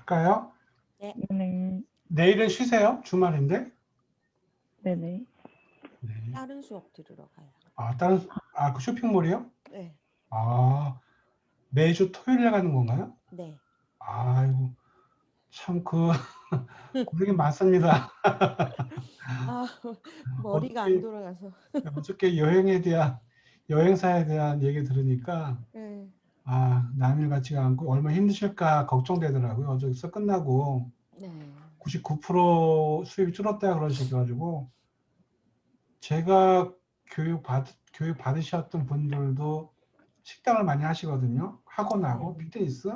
할까요? 네. 네. 내일은 쉬세요? 주말인데? 네네. 네. 다른 수업 들으러 가요. 그 쇼핑몰이요? 네. 아, 매주 토요일에 가는 건가요? 네. 아이고, 참, 고생이 많습니다. 아, 머리가 안 어떻게, 돌아가서. 어저께 여행사에 대한 얘기 들으니까, 네. 남일 같지가 않고 얼마나 힘드실까 걱정되더라고요. 어제서 끝나고 네. 99% 수입이 줄었다 그러셔가지고, 제가 교육 받으셨던 분들도 식당을 많이 하시거든요. 학원하고 피트니스.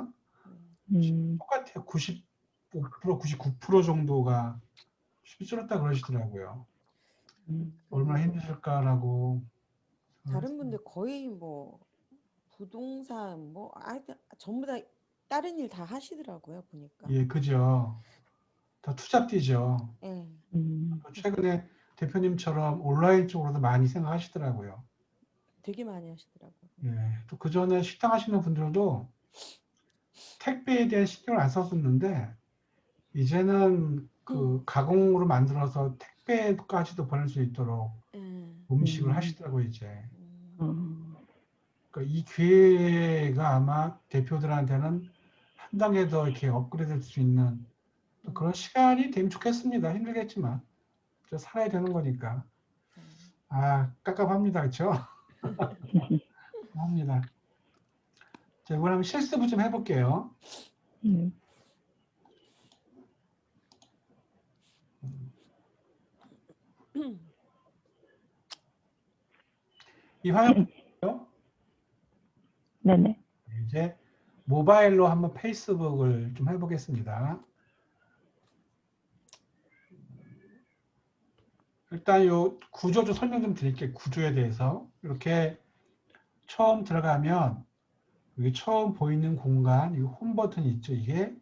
똑같아요. 95%, 99% 정도가 수입이 줄었다 그러시더라고요. 얼마나 힘드실까라고. 다른 분들 거의 뭐 부동산 뭐 전부 다 다른 일 다 하시더라고요, 보니까. 예, 그죠. 다 투잡뛰죠. 네. 최근에 대표님처럼 온라인 쪽으로도 많이 생각하시더라고요. 되게 많이 하시더라고요. 예, 또 그 전에 식당 하시는 분들도 택배에 대한 신경을 안 썼었는데, 이제는 가공으로 만들어서 택배까지도 보낼 수 있도록 음식을 하시더라고요, 이제. 그러니까 이 기회가 아마 대표들한테는 한 단계 더 이렇게 업그레이드 될 수 있는 그런 시간이 되면 좋겠습니다. 힘들겠지만. 살아야 되는 거니까. 깝깝합니다. 그렇죠? 합니다. 자, 이번 한번 실습을 좀 해볼게요. 이 화면 보여요? 네네. 이제 모바일로 한번 페이스북을 좀 해보겠습니다. 일단 요 구조 좀 설명 좀 드릴게요. 구조에 대해서. 이렇게 처음 들어가면 여기 처음 보이는 공간, 이 홈 버튼이 있죠. 이게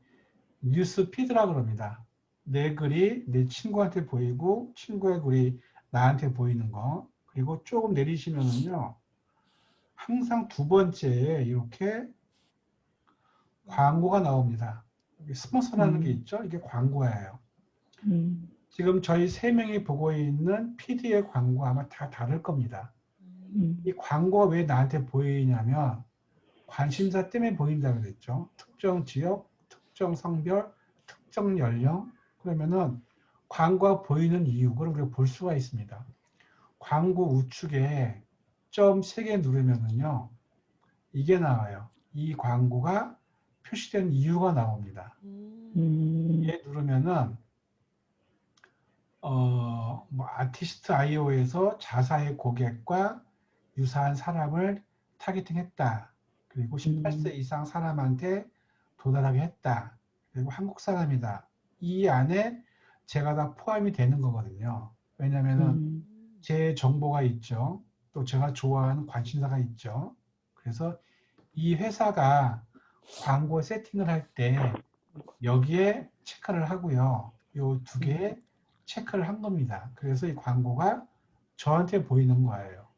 뉴스 피드라고 합니다. 내 글이 내 친구한테 보이고 친구의 글이 나한테 보이는 거. 그리고 조금 내리시면은요. 항상 두 번째에 이렇게 광고가 나옵니다. 여기 스폰서라는 게 있죠. 이게 광고예요. 지금 저희 세 명이 보고 있는 PD의 광고 아마 다 다를 겁니다. 이 광고가 왜 나한테 보이냐면 관심사 때문에 보인다고 그랬죠. 특정 지역, 특정 성별, 특정 연령. 그러면은 광고가 보이는 이유를 우리가 볼 수가 있습니다. 광고 우측에 점 3개 누르면은요. 이게 나와요. 이 광고가 표시된 이유가 나옵니다. 얘 누르면은 아티스트 IO에서 자사의 고객과 유사한 사람을 타겟팅했다. 그리고 18세 이상 사람한테 도달하게 했다. 그리고 한국 사람이다. 이 안에 제가 다 포함이 되는 거거든요. 왜냐면은 제 정보가 있죠. 또 제가 좋아하는 관심사가 있죠. 그래서 이 회사가 광고 세팅을 할 때 여기에 체크를 하고요. 요 두 개에 체크를 한 겁니다. 그래서 이 광고가 저한테 보이는 거예요.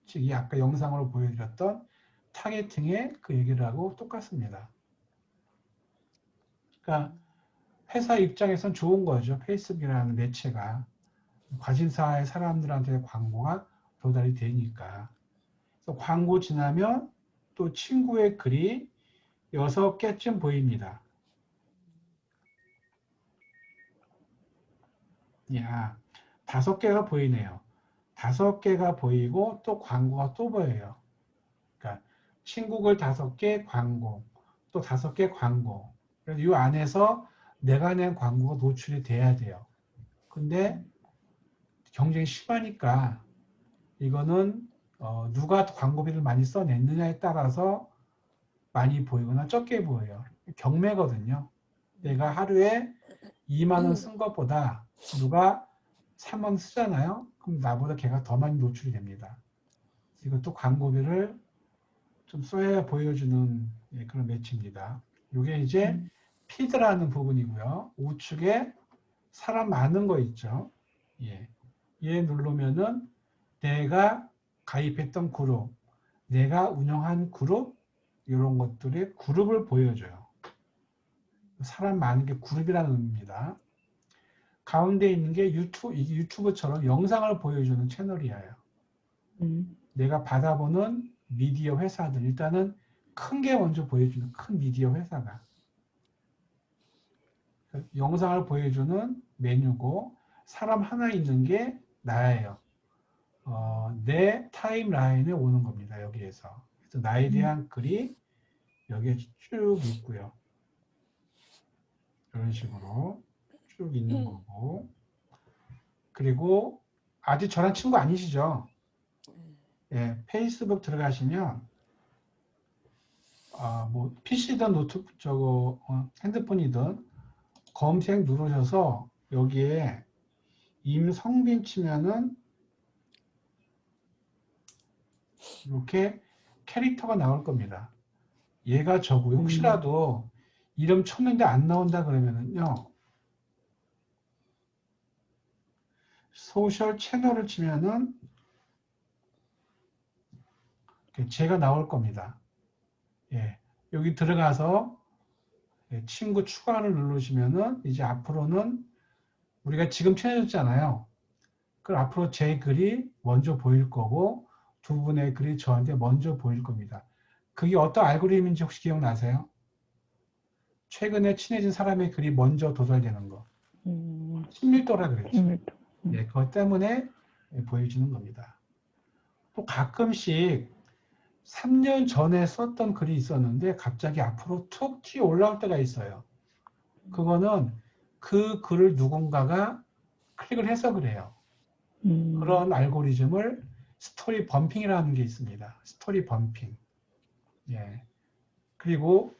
즉, 이 아까 영상으로 보여드렸던 타겟팅의 그 얘기를 하고 똑같습니다. 그러니까 회사 입장에선 좋은 거죠. 페이스북이라는 매체가. 관심사의 사람들한테 광고가 도달이 되니까. 그래서 광고 지나면 또 친구의 글이 6개쯤 보입니다. 야, 5개가 보이네요. 5개가 보이고 또 광고가 또 보여요. 그러니까 친구글 5개 광고, 또 5개 광고. 그래서 이 안에서 내가 낸 광고가 노출이 돼야 돼요. 근데 경쟁이 심하니까 이거는 누가 광고비를 많이 써냈느냐에 따라서 많이 보이거나 적게 보여요. 경매거든요. 내가 하루에 2만 원 쓴 것보다 누가 3만 원 쓰잖아요. 그럼 나보다 걔가 더 많이 노출이 됩니다. 이것도 광고비를 좀 써야 보여주는 그런 매체입니다. 이게 이제 피드라는 부분이고요. 우측에 사람 많은 거 있죠. 예. 얘 누르면은 내가 가입했던 그룹, 내가 운영한 그룹, 이런 것들의 그룹을 보여줘요. 사람 많은 게 그룹이라는 의미입니다. 가운데 있는 게 이게 유튜브처럼 영상을 보여주는 채널이에요. 내가 받아보는 미디어 회사들, 일단은 큰 게 먼저 보여주는 큰 미디어 회사가 영상을 보여주는 메뉴고, 사람 하나 있는 게 나예요. 내 타임라인에 오는 겁니다. 여기에서. 그래서 나에 대한 글이 여기에 쭉 있고요. 이런 식으로 쭉 있는 거고. 그리고 아직 저랑 친구 아니시죠? 예, 페이스북 들어가시면 뭐 PC든 노트북 핸드폰이든 검색 누르셔서 여기에 임성빈 치면은 이렇게 캐릭터가 나올 겁니다. 얘가 저고요. 혹시라도 이름 쳤는데 안 나온다 그러면은요, 소셜 채널을 치면은 제가 나올 겁니다. 예, 여기 들어가서 친구 추가를 누르시면은 이제 앞으로는 우리가 지금 친해졌잖아요. 그 앞으로 제 글이 먼저 보일 거고 두 분의 글이 저한테 먼저 보일 겁니다. 그게 어떤 알고리즘인지 혹시 기억나세요? 최근에 친해진 사람의 글이 먼저 도달되는 거. 친밀도라 그랬죠. 친밀도. 네, 그것 때문에 보여주는 겁니다. 또 가끔씩 3년 전에 썼던 글이 있었는데 갑자기 앞으로 툭 튀어 올라올 때가 있어요. 그거는 그 글을 누군가가 클릭을 해서 그래요. 그런 알고리즘을 스토리 범핑이라는 게 있습니다. 스토리 범핑. 예. 그리고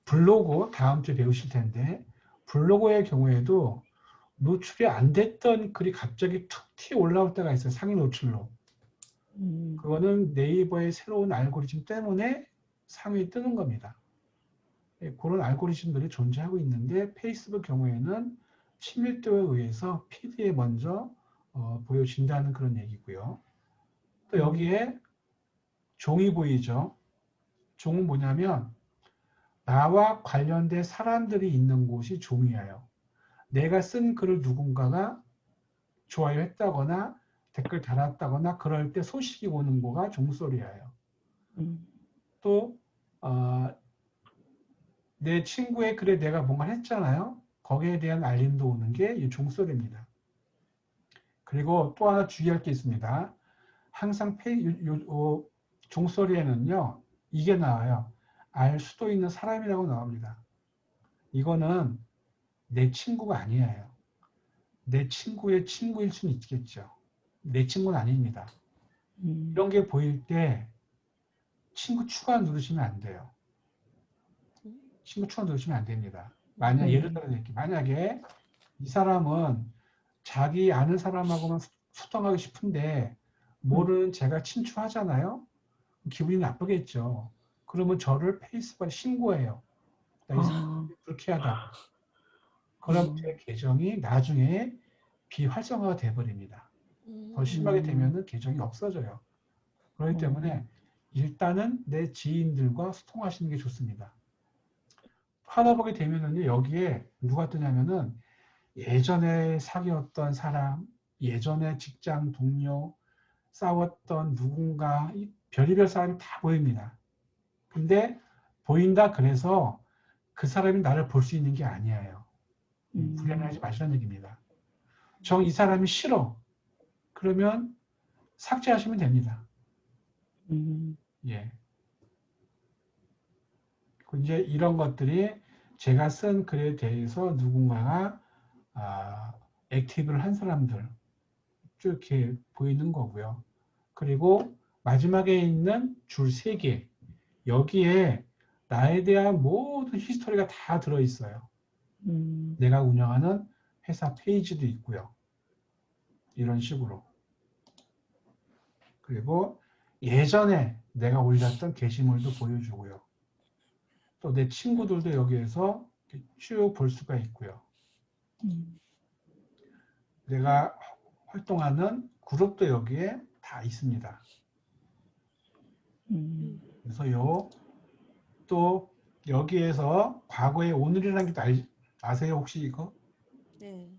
블로그 다음 주에 배우실 텐데, 블로그의 경우에도 노출이 안 됐던 글이 갑자기 툭 튀어 올라올 때가 있어요. 상위 노출로. 그거는 네이버의 새로운 알고리즘 때문에 상위에 뜨는 겁니다. 예, 그런 알고리즘들이 존재하고 있는데, 페이스북 경우에는 친밀도에 의해서 피드에 먼저 보여진다는 그런 얘기고요. 또 여기에 종이 보이죠? 종은 뭐냐면 나와 관련된 사람들이 있는 곳이 종이에요. 내가 쓴 글을 누군가가 좋아요 했다거나 댓글 달았다거나 그럴 때 소식이 오는 거가 종소리예요. 또 내 친구의 글에 내가 뭔가 했잖아요. 거기에 대한 알림도 오는 게 이 종소리입니다. 그리고 또 하나 주의할 게 있습니다. 항상 종소리에는요, 이게 나와요. 알 수도 있는 사람이라고 나옵니다. 이거는 내 친구가 아니에요. 내 친구의 친구일 수는 있겠죠. 내 친구는 아닙니다. 이런 게 보일 때 친구 추가 누르시면 안 돼요. 친구 추가 누르시면 안 됩니다. 예를 들어 만약에 이 사람은 자기 아는 사람하고만 소통하고 싶은데 모르는 제가 친추하잖아요. 기분이 나쁘겠죠. 그러면 저를 페이스북에 신고해요. 이 사람이 불쾌하다. 그럼 제 계정이 나중에 비활성화가 돼버립니다. 더 심하게 되면 계정이 없어져요. 그렇기 때문에 일단은 내 지인들과 소통하시는 게 좋습니다. 하다 보게 되면은요, 여기에 누가 뜨냐면은 예전에 사귀었던 사람, 예전에 직장 동료, 싸웠던 누군가, 별의별 사람이 다 보입니다. 근데 보인다 그래서 그 사람이 나를 볼 수 있는 게 아니에요. 불안해하지 마시라는 얘기입니다. 이 사람이 싫어. 그러면 삭제하시면 됩니다. 예. 이제 이런 것들이 제가 쓴 글에 대해서 누군가가 액티브를 한 사람들 쭉 이렇게 보이는 거고요. 그리고 마지막에 있는 줄 3개 여기에 나에 대한 모든 히스토리가 다 들어있어요. 내가 운영하는 회사 페이지도 있고요. 이런 식으로. 그리고 예전에 내가 올렸던 게시물도 보여주고요. 또 내 친구들도 여기에서 쭉 볼 수가 있고요. 내가 활동하는 그룹도 여기에 다 있습니다. 그래서 또 여기에서 과거의 오늘이라는 게 아세요? 혹시 이거? 네.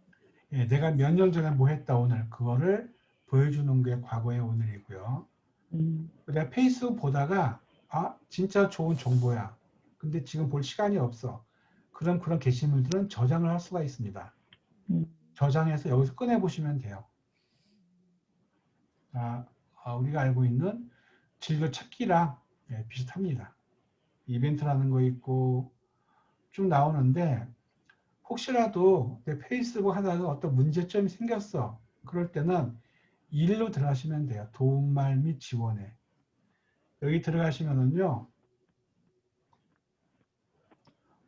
예, 내가 몇 년 전에 뭐 했다 오늘 그거를 보여주는 게 과거의 오늘이고요. 음, 내가 페이스북 보다가 아 진짜 좋은 정보야. 근데 지금 볼 시간이 없어. 그럼 그런 게시물들은 저장을 할 수가 있습니다. 음, 저장해서 여기서 꺼내 보시면 돼요. 아, 우리가 알고 있는 즐겨찾기랑 예, 비슷합니다. 이벤트라는 거 있고 쭉 나오는데 혹시라도 내 페이스북 하다가 어떤 문제점이 생겼어. 그럴 때는 일로 들어가시면 돼요. 도움말 및 지원에. 여기 들어가시면은요.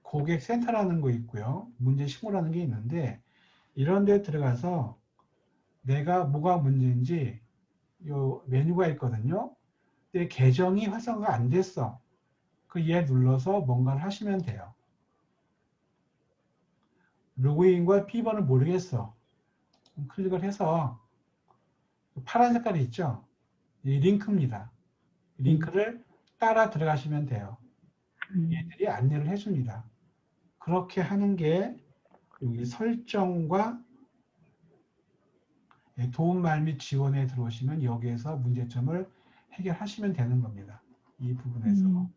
고객센터라는 거 있고요. 문제 신고라는 게 있는데 이런 데 들어가서 내가 뭐가 문제인지 요 메뉴가 있거든요. 내 계정이 활성화가 안 됐어. 그 얘 눌러서 뭔가를 하시면 돼요. 로그인과 비번을 모르겠어. 클릭을 해서 파란 색깔이 있죠? 이 링크입니다. 링크를 따라 들어가시면 돼요. 음, 얘들이 안내를 해줍니다. 그렇게 하는 게 여기 설정과 도움말 및 지원에 들어오시면 여기에서 문제점을 해결하시면 되는 겁니다. 이 부분에서. 음,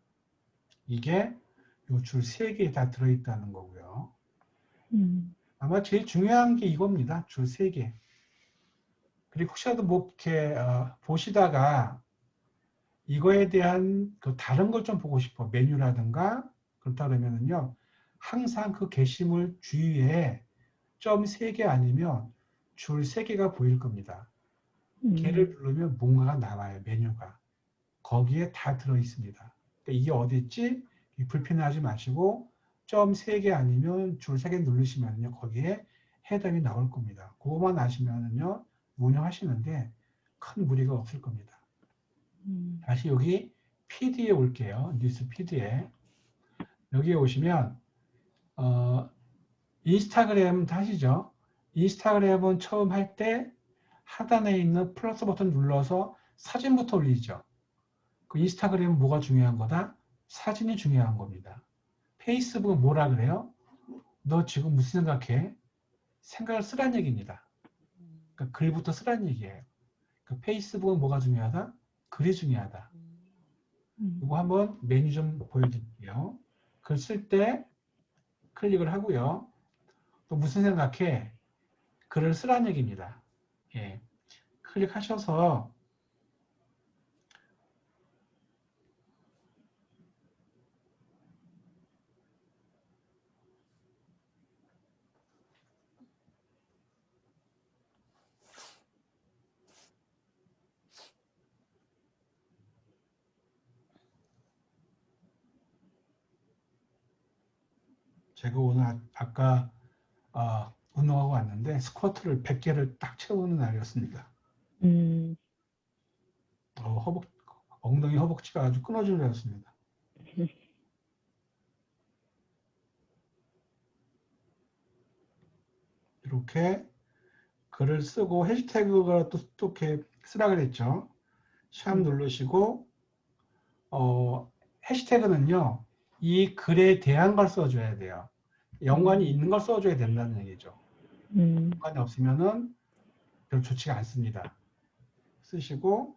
이게 요 줄 3개에 다 들어있다는 거고요. 음, 아마 제일 중요한 게 이겁니다. 줄 3개. 그리고 혹시라도 뭐 이렇게 보시다가 이거에 대한 그 다른 걸 좀 보고 싶어. 메뉴라든가 그렇다 그러면은요. 항상 그 게시물 주위에 점 3개 아니면 줄 3개가 보일 겁니다. 걔를 누르면 뭔가가 나와요. 메뉴가. 거기에 다 들어 있습니다. 그러니까 이게 어디 있지? 불편해하지 마시고 점 3개 아니면 줄 3개 누르시면요. 거기에 해답이 나올 겁니다. 그거만 아시면은요. 운영하시는데 큰 무리가 없을 겁니다. 다시 여기 PD에 올게요. 뉴스 PD에. 여기에 오시면 인스타그램 하시죠. 인스타그램은 처음 할 때 하단에 있는 플러스 버튼 눌러서 사진부터 올리죠. 그 인스타그램은 뭐가 중요한 거다? 사진이 중요한 겁니다. 페이스북은 뭐라 그래요? 너 지금 무슨 생각해? 생각을 쓰란 얘기입니다. 그러니까 글부터 쓰란 얘기예요. 그러니까 페이스북은 뭐가 중요하다? 글이 중요하다. 이거 한번 메뉴 좀 보여드릴게요. 글 쓸 때 클릭을 하고요. 또 무슨 생각해? 글을 쓰란 얘기입니다. 예. 클릭하셔서 제가 오늘 아까 운동하고 왔는데 스쿼트를 100개를 딱 채우는 날이었습니다. 음, 엉덩이 허벅지가 아주 끊어질 뻔했습니다. 이렇게 글을 쓰고 해시태그가 또 이렇게 쓰라 그랬죠. 샵 누르시고 해시태그는요. 이 글에 대한 걸 써줘야 돼요. 연관이 있는 걸 써줘야 된다는 얘기죠. 연관이 없으면은 별 좋지가 않습니다. 쓰시고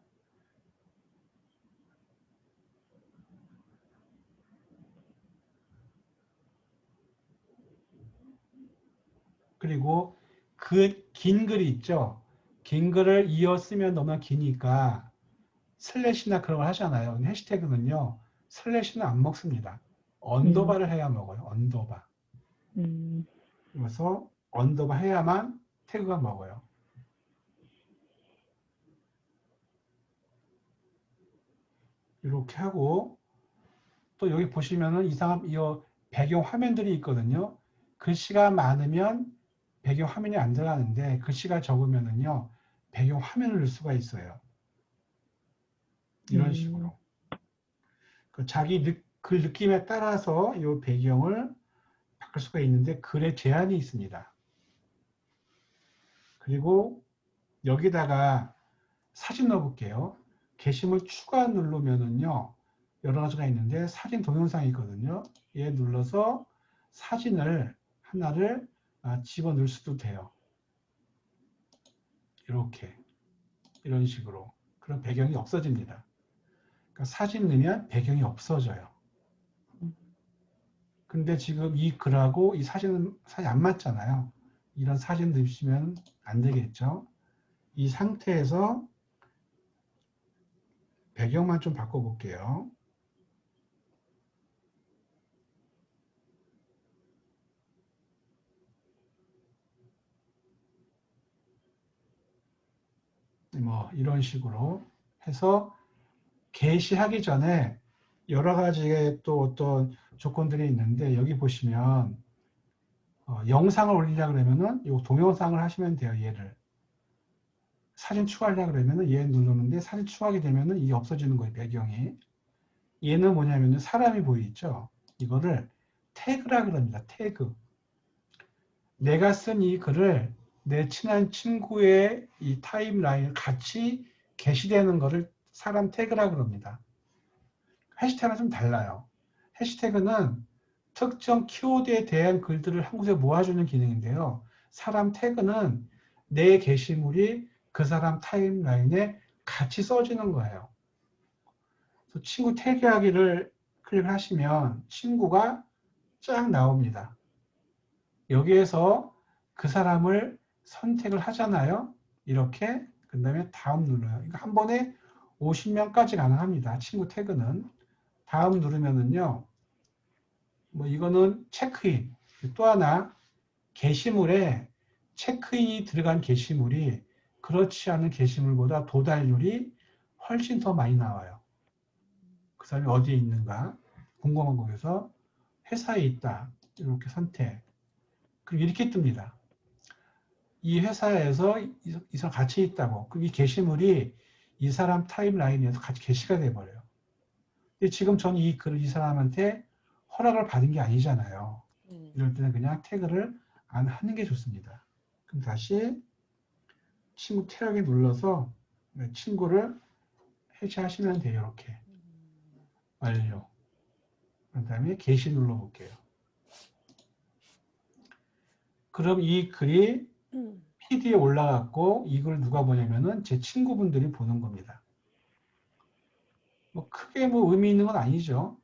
그리고 그 긴 글이 있죠. 긴 글을 이어 쓰면 너무 기니까 슬래시나 그런 걸 하잖아요. 근데 해시태그는요. 슬래시는 안 먹습니다. 언더바를 해야 먹어요. 언더바. 그래서 언더바 해야만 태그가 먹어요. 이렇게 하고 또 여기 보시면은 이상한 이 배경 화면들이 있거든요. 글씨가 많으면 배경 화면이 안 들어가는데 글씨가 적으면은요. 배경 화면을 넣을 수가 있어요. 이런 식으로. 그 자기 글 느낌에 따라서 이 배경을 바꿀 수가 있는데 글에 제한이 있습니다. 그리고 여기다가 사진 넣어볼게요. 게시물 추가 누르면은요. 여러 가지가 있는데 사진 동영상이 있거든요. 얘 눌러서 사진을 하나를 집어넣을 수도 돼요. 이렇게 이런 식으로. 그럼 배경이 없어집니다. 그러니까 사진 넣으면 배경이 없어져요. 근데 지금 이 글하고 이 사진은 안 맞잖아요. 이런 사진 넣으시면 안 되겠죠. 이 상태에서 배경만 좀 바꿔볼게요. 뭐 이런 식으로 해서 게시하기 전에 여러 가지의 또 어떤 조건들이 있는데 여기 보시면 영상을 올리려고 그러면은 이 동영상을 하시면 돼요. 얘를 사진 추가하려고 그러면은 얘 누르는데 사진 추가하게 되면은 이게 없어지는 거예요. 배경이. 얘는 뭐냐면은 사람이 보이죠. 이거를 태그라 그럽니다. 태그. 내가 쓴 이 글을 내 친한 친구의 이 타임라인을 같이 게시되는 것을 사람 태그라 그럽니다. 해시태그는 좀 달라요. 해시태그는 특정 키워드에 대한 글들을 한 곳에 모아주는 기능인데요. 사람 태그는 내 게시물이 그 사람 타임라인에 같이 써지는 거예요. 그래서 친구 태그하기를 클릭을 하시면 친구가 쫙 나옵니다. 여기에서 그 사람을 선택을 하잖아요. 이렇게 그 다음에 다음 눌러요. 그러니까 한 번에 50명까지 가능합니다. 친구 태그는. 다음 누르면은요. 뭐 이거는 체크인. 또 하나 게시물에 체크인이 들어간 게시물이 그렇지 않은 게시물보다 도달률이 훨씬 더 많이 나와요. 그 사람이 어디에 있는가 궁금한 거에서 회사에 있다. 이렇게 선택. 그리고 이렇게 뜹니다. 이 회사에서 이 사람 같이 있다고. 그럼 이 게시물이 이 사람 타임라인에서 같이 게시가 돼버려요. 근데 지금 저는 이 글을 이 사람한테 허락을 받은 게 아니잖아요. 이럴 때는 그냥 태그를 안 하는 게 좋습니다. 그럼 다시 친구 태그에 눌러서 친구를 해체하시면 돼요. 이렇게. 완료. 그 다음에 게시 눌러볼게요. 그럼 이 글이 PD에 올라갔고 이걸 누가 보냐면은 제 친구분들이 보는 겁니다. 뭐 크게 뭐 의미 있는 건 아니죠.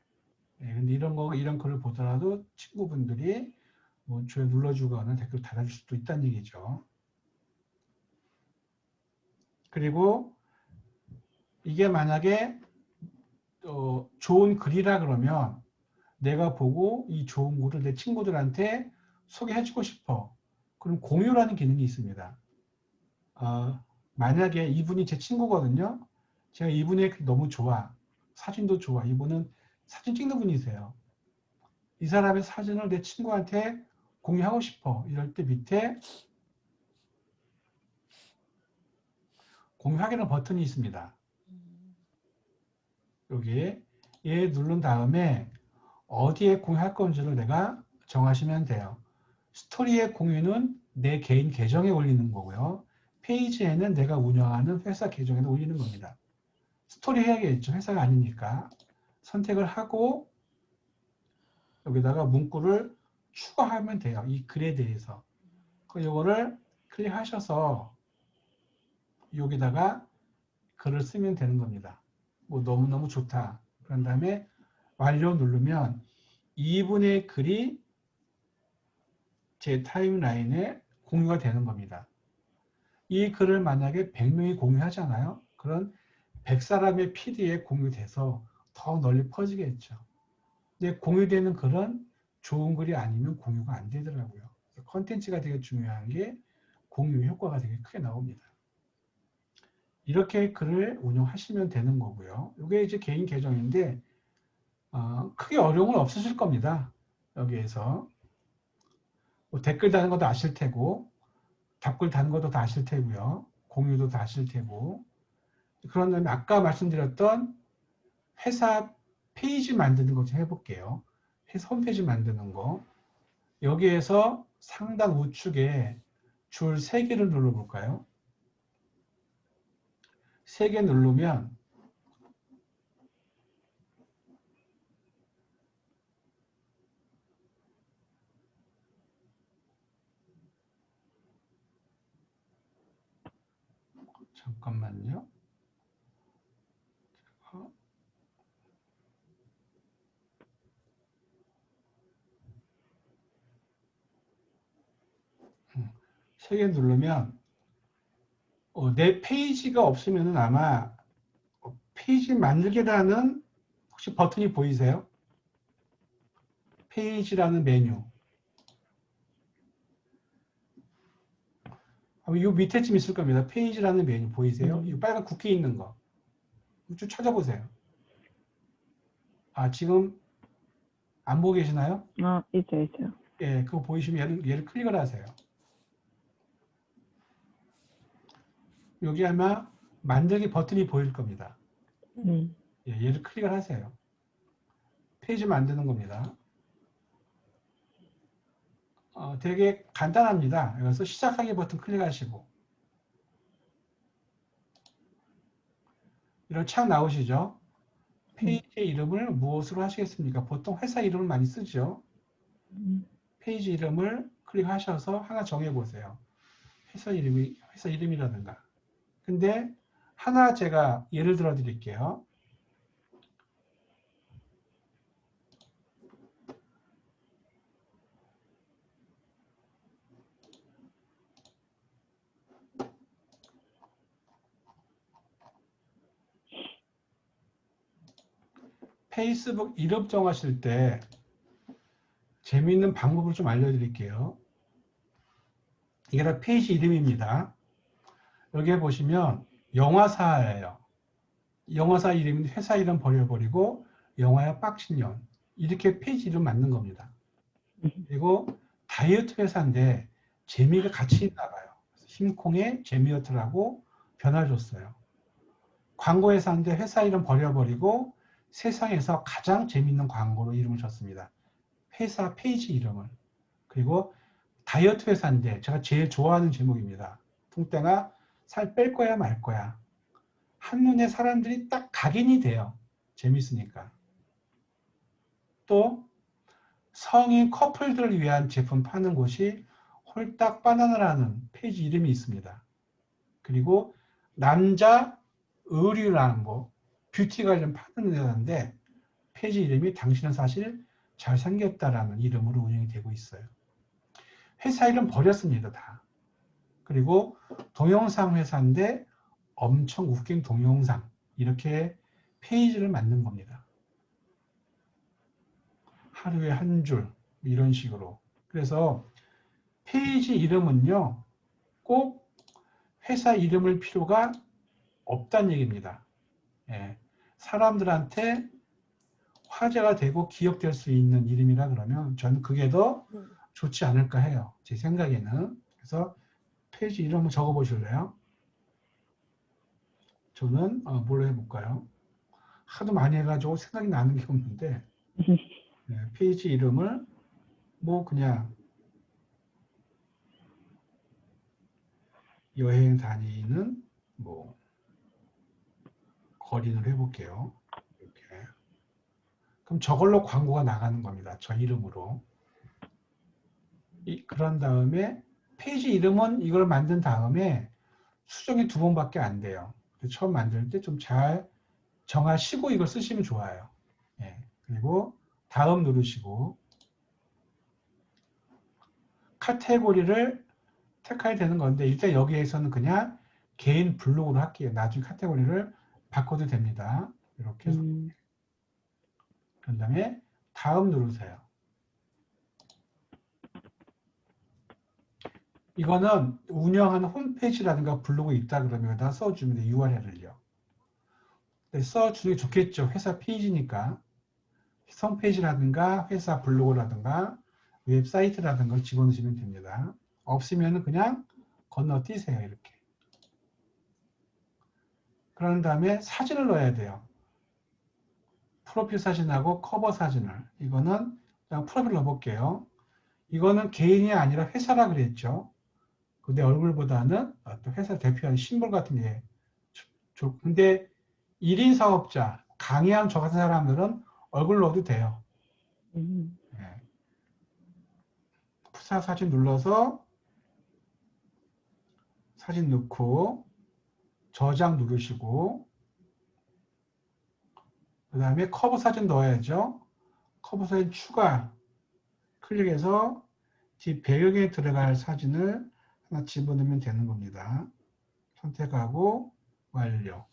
네, 근데 이런 글을 보더라도 친구분들이 뭐 좋아요 눌러주거나 댓글 달아줄 수도 있다는 얘기죠. 그리고 이게 만약에 좋은 글이라 그러면 내가 보고 이 좋은 글을 내 친구들한테 소개해주고 싶어. 그럼 공유라는 기능이 있습니다. 만약에 이분이 제 친구거든요. 제가 이분의 글 너무 좋아. 사진도 좋아. 이분은 사진 찍는 분이세요. 이 사람의 사진을 내 친구한테 공유하고 싶어. 이럴 때 밑에 공유하기는 버튼이 있습니다. 여기 얘 누른 다음에 어디에 공유할 건지를 내가 정하시면 돼요. 스토리의 공유는 내 개인 계정에 올리는 거고요. 페이지에는 내가 운영하는 회사 계정에 올리는 겁니다. 스토리 해야겠죠. 회사가 아니니까. 선택을 하고 여기다가 문구를 추가하면 돼요. 이 글에 대해서. 이거를 클릭하셔서 여기다가 글을 쓰면 되는 겁니다. 뭐 너무너무 좋다. 그런 다음에 완료 누르면 이분의 글이 제 타임라인에 공유가 되는 겁니다. 이 글을 만약에 100명이 공유하잖아요. 그런 100사람의 PD에 공유돼서 더 널리 퍼지겠죠. 근데 공유되는 글은 좋은 글이 아니면 공유가 안 되더라고요. 컨텐츠가 되게 중요한 게 공유 효과가 되게 크게 나옵니다. 이렇게 글을 운영하시면 되는 거고요. 이게 이제 개인 계정인데 크게 어려움은 없으실 겁니다. 여기에서 뭐 댓글 다는 것도 아실 테고 답글 다는 것도 다 아실 테고요. 공유도 다 아실 테고 그런 다음에 아까 말씀드렸던 회사 페이지 만드는 거 좀 해볼게요. 회사 홈페이지 만드는 거 여기에서 상단 우측에 줄 3개를 눌러볼까요? 3개 누르면 잠깐만요. 세 개 누르면 내 페이지가 없으면 아마 페이지 만들기라는 혹시 버튼이 보이세요? 페이지라는 메뉴. 이 밑에쯤 있을 겁니다. 페이지라는 메뉴 보이세요? 이 빨간 국기 있는 거. 쭉 찾아보세요. 아, 지금 안 보고 계시나요? 아, 있죠. 예, 그거 보이시면 얘를 클릭을 하세요. 여기 아마 만들기 버튼이 보일 겁니다. 예, 얘를 클릭을 하세요. 페이지 만드는 겁니다. 되게 간단합니다. 그래서 시작하기 버튼 클릭하시고 이런 창 나오시죠? 페이지의 이름을 무엇으로 하시겠습니까? 보통 회사 이름을 많이 쓰죠. 페이지 이름을 클릭하셔서 하나 정해보세요. 회사 이름이라든가. 근데 하나 제가 예를 들어 드릴게요. 페이스북 이름 정하실 때 재미있는 방법을 좀 알려드릴게요. 이게 다 페이지 이름입니다. 여기에 보시면 영화사예요. 영화사 이름, 회사 이름 버려버리고 영화의 빡신년 이렇게 페이지 이름 맞는 겁니다. 그리고 다이어트 회사인데 재미가 같이 있나 봐요. 힘콩의 재미어트라고 변화를 줬어요. 광고 회사인데 회사 이름 버려버리고 세상에서 가장 재밌는 광고로 이름을 줬습니다. 회사 페이지 이름을. 그리고 다이어트 회사인데 제가 제일 좋아하는 제목입니다. 뚱땡아 살 뺄 거야 말 거야. 한눈에 사람들이 딱 각인이 돼요. 재밌으니까. 또 성인 커플들을 위한 제품 파는 곳이 홀딱 바나나라는 페이지 이름이 있습니다. 그리고 남자 의류라는 거, 뷰티 관련 파는 데인데 페이지 이름이 당신은 사실 잘생겼다라는 이름으로 운영이 되고 있어요. 회사 이름 버렸습니다. 다. 그리고 동영상 회사인데 엄청 웃긴 동영상 이렇게 페이지를 만든 겁니다. 하루에 한 줄 이런 식으로. 그래서 페이지 이름은요. 꼭 회사 이름을 필요가 없다는 얘기입니다. 예. 사람들한테 화제가 되고 기억될 수 있는 이름이라 그러면 저는 그게 더 좋지 않을까 해요. 제 생각에는. 그래서 페이지 이름 한번 적어 보실래요? 저는 뭘로 해볼까요? 하도 많이 해가지고 생각이 나는 게 없는데 페이지 이름을 뭐 그냥 여행 다니는 뭐 거리를 해볼게요. 이렇게. 그럼 저걸로 광고가 나가는 겁니다. 저 이름으로. 그런 다음에 페이지 이름은 이걸 만든 다음에 수정이 2번밖에 안 돼요. 처음 만들 때 좀 잘 정하시고 이걸 쓰시면 좋아요. 예. 그리고 다음 누르시고 카테고리를 택해야 되는 건데 일단 여기에서는 그냥 개인 블로그로 할게요. 나중에 카테고리를 바꿔도 됩니다. 이렇게 해서 그런 다음에 다음 누르세요. 이거는 운영하는 홈페이지라든가 블로그 있다 그러면 여기다 써주면 돼요. URL을요. 써주는 게 좋겠죠. 회사 페이지니까. 홈페이지라든가 회사 블로그라든가 웹사이트라든가 집어넣으시면 됩니다. 없으면 그냥 건너뛰세요. 이렇게. 그런 다음에 사진을 넣어야 돼요. 프로필 사진하고 커버 사진을. 이거는 그냥 프로필 넣어볼게요. 이거는 개인이 아니라 회사라 그랬죠. 내 얼굴보다는 또 회사 대표하는 심볼 같은 게. 근데 1인 사업자, 강의한 저 같은 사람들은 얼굴 넣어도 돼요. 네. 푸사 사진 눌러서 사진 넣고 저장 누르시고 그 다음에 커버 사진 넣어야죠. 커버 사진 추가 클릭해서 뒷 배경에 들어갈 사진을 하나 집어넣으면 되는 겁니다. 선택하고 완료.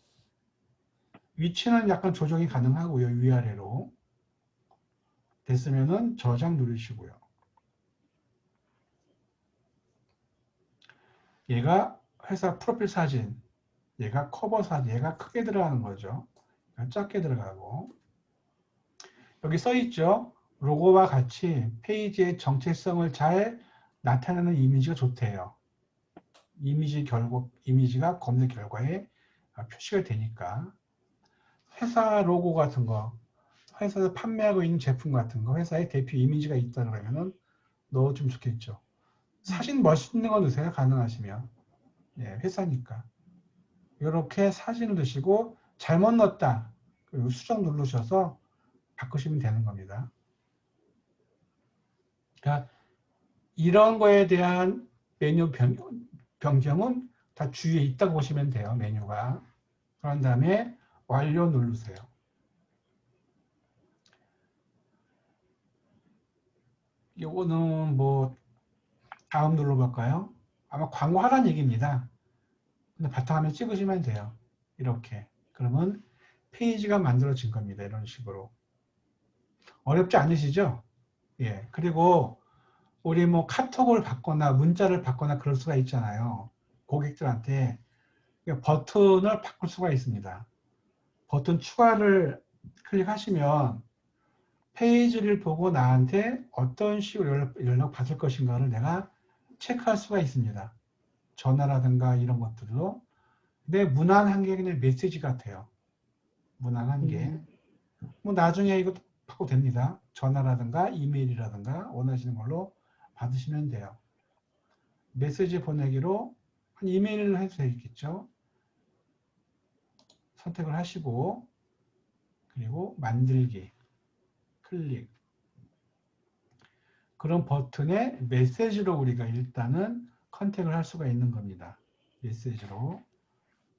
위치는 약간 조정이 가능하고요. 위아래로. 됐으면은 저장 누르시고요. 얘가 회사 프로필 사진, 얘가 커버 사진, 얘가 크게 들어가는 거죠. 작게 들어가고. 여기 써 있죠. 로고와 같이 페이지의 정체성을 잘 나타내는 이미지가 좋대요. 이미지가 검색 결과에 표시가 되니까. 회사 로고 같은 거, 회사에서 판매하고 있는 제품 같은 거, 회사의 대표 이미지가 있다 그러면은 넣어주면 좋겠죠. 사진 멋있는 거 넣으세요. 가능하시면. 예, 회사니까. 이렇게 사진을 넣으시고 잘못 넣었다. 그리고 수정 누르셔서 바꾸시면 되는 겁니다. 그러니까 이런 거에 대한 메뉴 변경은 다 주위에 있다고 보시면 돼요. 메뉴가. 그런 다음에 완료 누르세요. 요거는 뭐 다음 눌러볼까요? 아마 광고하라는 얘기입니다. 근데 바탕화면 찍으시면 돼요. 이렇게. 그러면 페이지가 만들어진 겁니다. 이런 식으로. 어렵지 않으시죠? 예. 그리고 우리 뭐 카톡을 받거나 문자를 받거나 그럴 수가 있잖아요. 고객들한테 버튼을 바꿀 수가 있습니다. 버튼 추가를 클릭하시면 페이지를 보고 나한테 어떤 식으로 연락 받을 것인가를 내가 체크할 수가 있습니다. 전화라든가 이런 것들도. 근데 무난한 게 그냥 메시지 같아요. 무난한 게. 뭐 나중에 이거 바꿔도 됩니다. 전화라든가 이메일이라든가 원하시는 걸로 받으시면 돼요. 메시지 보내기로 한 이메일로 해도 되겠죠. 선택을 하시고 그리고 만들기 클릭. 그런 버튼에 메시지로 우리가 일단은 컨택을 할 수가 있는 겁니다. 메시지로.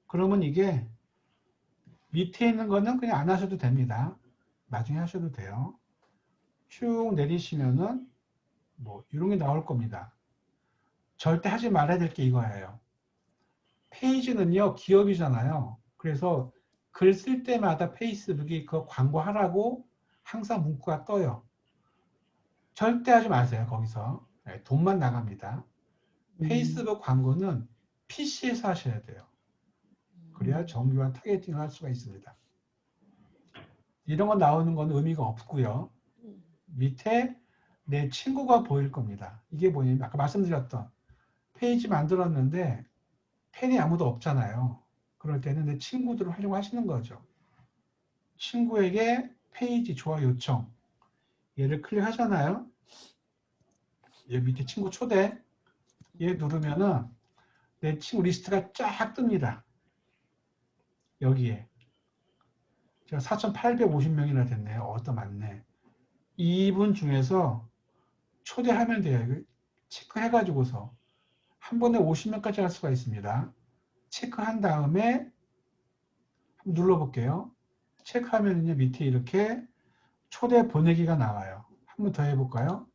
그러면 이게 밑에 있는 거는 그냥 안 하셔도 됩니다. 나중에 하셔도 돼요. 쭉 내리시면은 뭐 이런 게 나올 겁니다. 절대 하지 말아야 될 게 이거예요. 페이지는요, 기업이잖아요. 그래서 글 쓸 때마다 페이스북이 그 광고하라고 항상 문구가 떠요. 절대 하지 마세요, 거기서. 네, 돈만 나갑니다. 페이스북 광고는 PC에서 하셔야 돼요. 그래야 정교한 타겟팅을 할 수가 있습니다. 이런 거 나오는 건 의미가 없고요. 밑에 내 친구가 보일 겁니다. 이게 뭐냐면 아까 말씀드렸던 페이지 만들었는데 팬이 아무도 없잖아요. 그럴 때는 내 친구들을 활용하시는 거죠. 친구에게 페이지 좋아요 요청 얘를 클릭하잖아요. 얘 밑에 친구 초대 얘 누르면은 내 친구 리스트가 쫙 뜹니다. 여기에 제가 4,850명이나 됐네요. 어떤 맞네. 이분 중에서 초대하면 돼요. 체크해가지고서 한 번에 50명까지 할 수가 있습니다. 체크한 다음에 한번 눌러볼게요. 체크하면요 밑에 이렇게 초대 보내기가 나와요. 한번 더 해볼까요?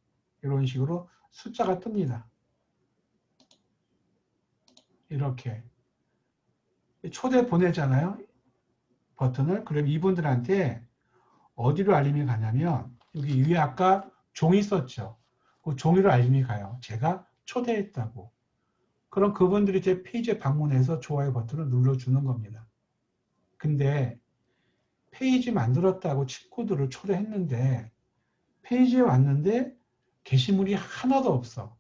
이런 식으로 숫자가 뜹니다. 이렇게 초대 보내잖아요. 버튼을. 그럼 이분들한테 어디로 알림이 가냐면 여기 위에 아까 종이 썼죠. 그 종이로 알림이 가요. 제가 초대했다고. 그럼 그분들이 제 페이지에 방문해서 좋아요 버튼을 눌러주는 겁니다. 근데 페이지 만들었다고 친구들을 초대했는데 페이지에 왔는데 게시물이 하나도 없어.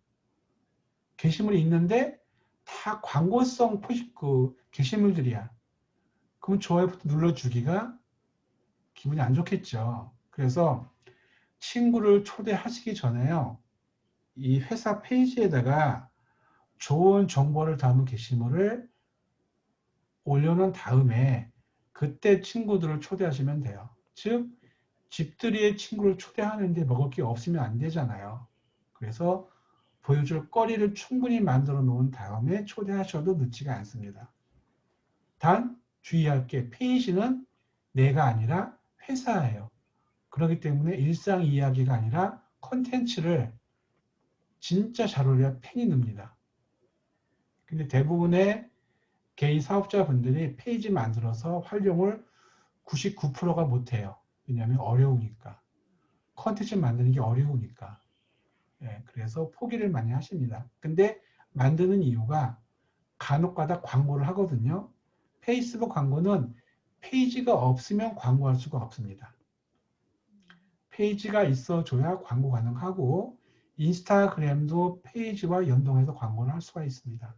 게시물이 있는데 다 광고성 게시물들이야. 그럼 좋아요 버튼 눌러주기가 기분이 안 좋겠죠. 그래서 친구를 초대하시기 전에요. 이 회사 페이지에다가 좋은 정보를 담은 게시물을 올려놓은 다음에 그때 친구들을 초대하시면 돼요. 즉 집들이의 친구를 초대하는데 먹을 게 없으면 안 되잖아요. 그래서 보여줄 거리를 충분히 만들어 놓은 다음에 초대하셔도 늦지가 않습니다. 단 주의할 게 페이지는 내가 아니라 회사예요. 그렇기 때문에 일상 이야기가 아니라 컨텐츠를 진짜 잘 올려야 펜이 늡니다. 근데 대부분의 개인 사업자분들이 페이지 만들어서 활용을 99%가 못해요. 왜냐하면 어려우니까. 컨텐츠 만드는 게 어려우니까. 예, 그래서 포기를 많이 하십니다. 근데 만드는 이유가 간혹가다 광고를 하거든요. 페이스북 광고는 페이지가 없으면 광고할 수가 없습니다. 페이지가 있어줘야 광고 가능하고 인스타그램도 페이지와 연동해서 광고를 할 수가 있습니다.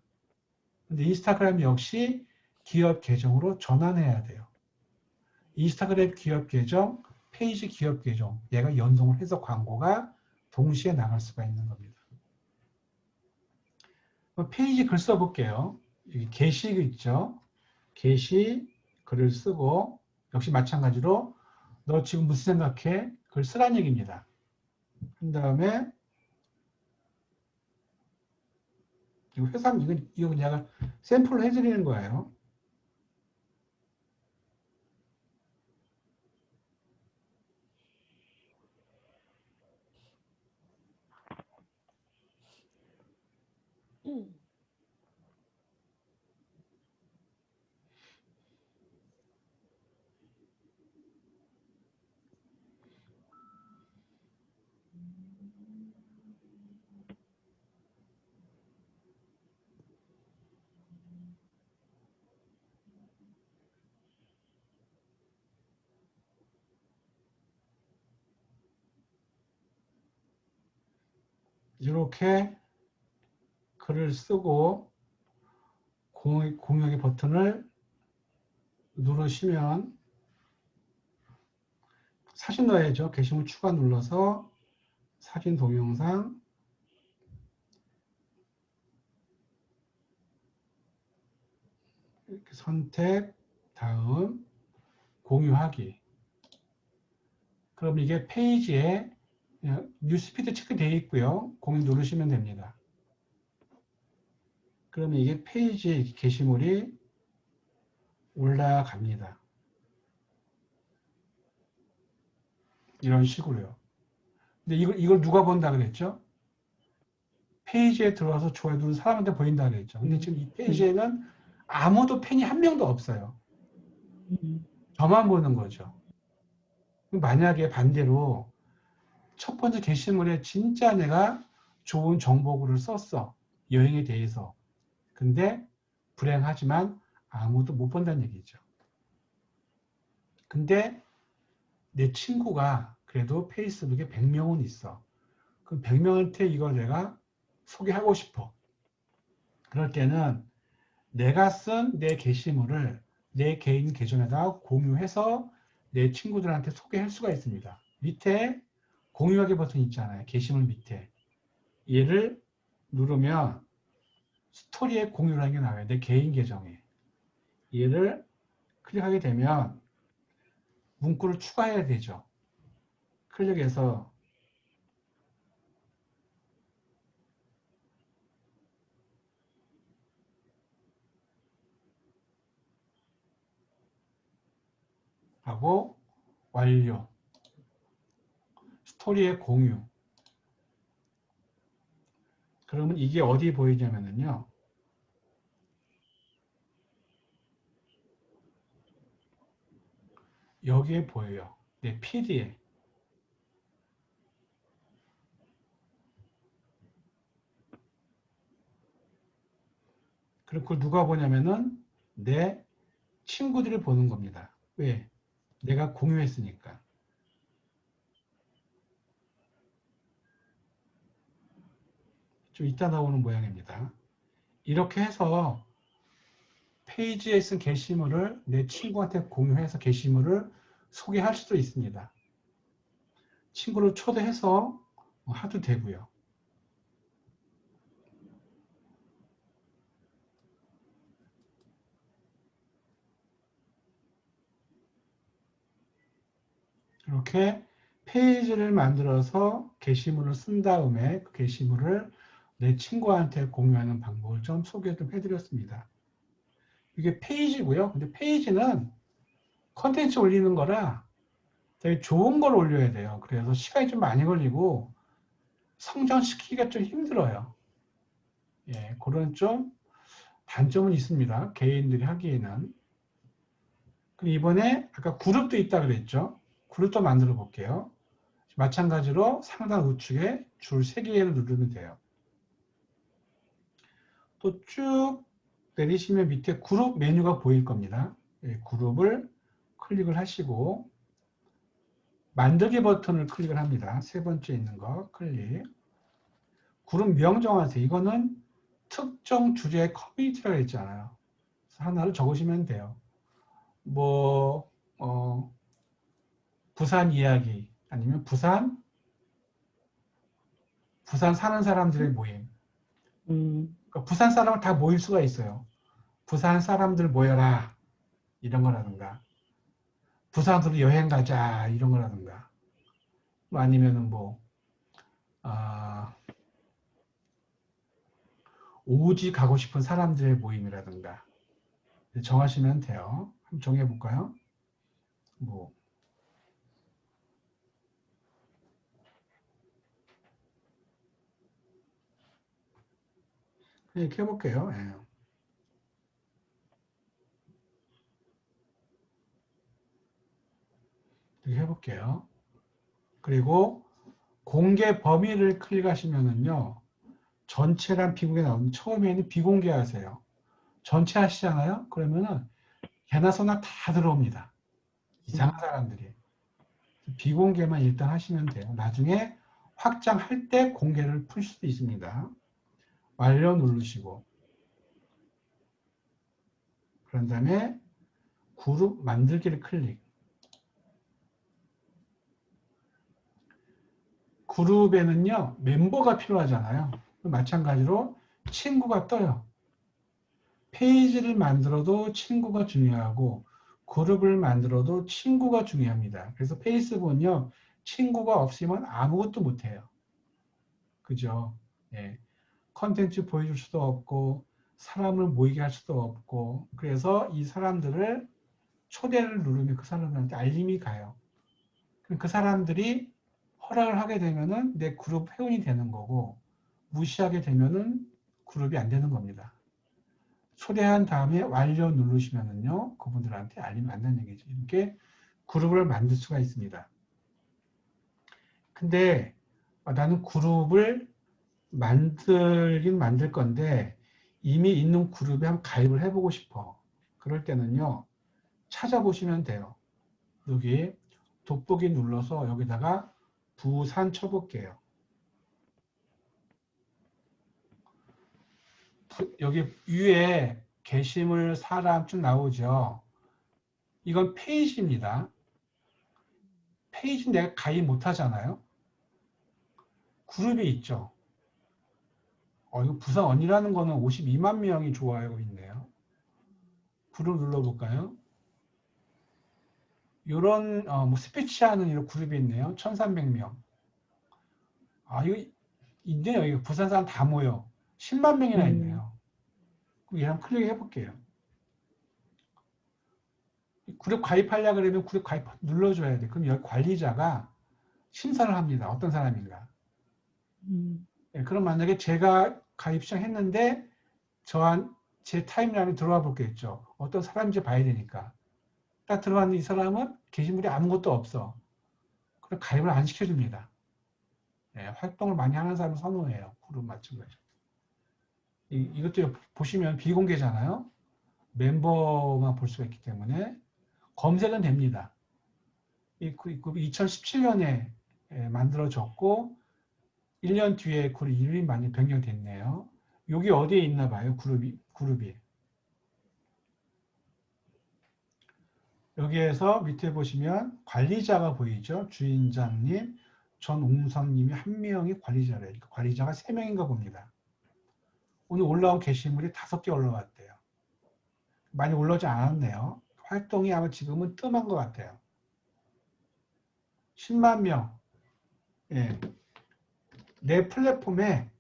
근데 인스타그램 역시 기업 계정으로 전환해야 돼요. 인스타그램 기업 계정, 페이지 기업 계정, 얘가 연동을 해서 광고가 동시에 나갈 수가 있는 겁니다. 페이지 글 써볼게요. 여기 게시 있죠. 게시 글을 쓰고 역시 마찬가지로 너 지금 무슨 생각해? 글 쓰란 얘기입니다. 그 다음에 회사 이거 내가 샘플로 해드리는 거예요. 이렇게 글을 쓰고 공유하기 버튼을 누르시면 사진 넣어야죠. 게시물 추가 눌러서 사진 동영상 이렇게 선택 다음 공유하기. 그럼 이게 페이지에 뉴스피드 체크되어 있고요. 공유 누르시면 됩니다. 그러면 이게 페이지에 게시물이 올라갑니다. 이런 식으로요. 근데 이걸 누가 본다 그랬죠? 페이지에 들어와서 좋아요 누른 사람한테 보인다 그랬죠. 근데 지금 이 페이지에는 아무도 팬이 한 명도 없어요. 저만 보는 거죠. 만약에 반대로 첫 번째 게시물에 진짜 내가 좋은 정보글을 썼어. 여행에 대해서. 근데 불행하지만 아무도 못 본다는 얘기죠. 근데 내 친구가 그래도 페이스북에 100명은 있어. 그럼 100명한테 이걸 내가 소개하고 싶어. 그럴 때는 내가 쓴 내 게시물을 내 개인 계정에다 공유해서 내 친구들한테 소개할 수가 있습니다. 밑에 공유하기 버튼 있잖아요. 게시물 밑에. 얘를 누르면 스토리에 공유라는 게 나와요. 내 개인 계정에. 얘를 클릭하게 되면 문구를 추가해야 되죠. 클릭해서 하고 완료. 스토리에 공유. 그러면 이게 어디 보이냐면요. 여기에 보여요. 내 PD에. 그리고 누가 보냐면은 내 친구들이 보는 겁니다. 왜? 내가 공유했으니까. 좀 이따 나오는 모양입니다. 이렇게 해서 페이지에 쓴 게시물을 내 친구한테 공유해서 게시물을 소개할 수도 있습니다. 친구를 초대해서 하도 되고요. 이렇게 페이지를 만들어서 게시물을 쓴 다음에 그 게시물을 내 친구한테 공유하는 방법을 좀 소개 좀 해드렸습니다. 이게 페이지고요. 근데 페이지는 컨텐츠 올리는 거라 되게 좋은 걸 올려야 돼요. 그래서 시간이 좀 많이 걸리고 성장시키기가 좀 힘들어요. 예, 그런 좀 단점은 있습니다. 개인들이 하기에는. 그럼 이번에 아까 그룹도 있다 그랬죠. 그룹도 만들어 볼게요. 마찬가지로 상단 우측에 줄 3개를 누르면 돼요. 또 쭉 내리시면 밑에 그룹 메뉴가 보일 겁니다. 예, 그룹을 클릭을 하시고 만들기 버튼을 클릭을 합니다. 3번째 있는 거 클릭. 그룹명 정하세요. 이거는 특정 주제의 커뮤니티라고 했잖아요. 하나를 적으시면 돼요. 뭐 부산 이야기 아니면 부산 사는 사람들의 모임. 그러니까 부산 사람은 다 모일 수가 있어요. 부산 사람들 모여라 이런 거라든가 부산으로 여행 가자 이런 거라든가 뭐 아니면은 뭐 오지 가고 싶은 사람들의 모임이라든가 정하시면 돼요. 한번 정해 볼까요? 뭐 이렇게 해볼게요. 예. 이렇게 해볼게요. 그리고 공개 범위를 클릭하시면은요. 전체란 비공개 나오는데 처음에는 비공개 하세요. 전체 하시잖아요. 그러면은 개나 소나 다 들어옵니다. 이상한 사람들이. 비공개만 일단 하시면 돼요. 나중에 확장할 때 공개를 풀 수도 있습니다. 완료 누르시고 그런 다음에 그룹 만들기를 클릭. 그룹에는요 멤버가 필요하잖아요. 마찬가지로 친구가 떠요. 페이지를 만들어도 친구가 중요하고 그룹을 만들어도 친구가 중요합니다. 그래서 페이스북은요 친구가 없으면 아무것도 못해요. 그죠? 예. 컨텐츠 보여줄 수도 없고 사람을 모이게 할 수도 없고 그래서 이 사람들을 초대를 누르면 그 사람들한테 알림이 가요. 그럼 그 사람들이 허락을 하게 되면은 내 그룹 회원이 되는 거고 무시하게 되면은 그룹이 안 되는 겁니다. 초대한 다음에 완료 누르시면은요 그분들한테 알림 안 되는 얘기죠. 이렇게 그룹을 만들 수가 있습니다. 근데 나는 그룹을 만들긴 만들 건데 이미 있는 그룹에 한번 가입을 해보고 싶어. 그럴 때는요 찾아보시면 돼요. 여기 돋보기 눌러서 여기다가 부산 쳐볼게요. 여기 위에 게시물 사람 쭉 나오죠. 이건 페이지입니다. 페이지 내가 가입 못 하잖아요. 그룹이 있죠. 이거 부산 언니라는 거는 52만 명이 좋아하고 있네요. 그룹 눌러볼까요? 이런 뭐 스피치 하는 이런 그룹이 있네요. 1300명. 이거 있네요. 이거 부산 사람 다 모여. 10만 명이나 있네요. 그럼 얘 한번 클릭해 볼게요. 그룹 가입하려고 그러면 그룹 가입 눌러줘야 돼. 그럼 여기 관리자가 심사를 합니다. 어떤 사람인가. 네, 그럼 만약에 제가 가입 시작했는데 제 타임라인에 들어와 볼게요. 어떤 사람인지 봐야 되니까. 딱 들어왔는데 이 사람은 게시물이 아무것도 없어. 그럼 가입을 안 시켜줍니다. 네, 활동을 많이 하는 사람을 선호해요. 그룹 마찬가지. 이것도 보시면 비공개잖아요. 멤버만 볼 수가 있기 때문에 검색은 됩니다. 이 2017년에 만들어졌고 1년 뒤에 그룹 이름이 많이 변경됐네요. 여기 어디에 있나 봐요. 그룹이. 여기에서 밑에 보시면 관리자가 보이죠. 주인장님, 전웅선님이 한 명이 관리자래요. 관리자가 3명인가 봅니다. 오늘 올라온 게시물이 5개 올라왔대요. 많이 올라오지 않았네요. 활동이 아마 지금은 뜸한 것 같아요. 10만 명. 예. 내 플랫폼에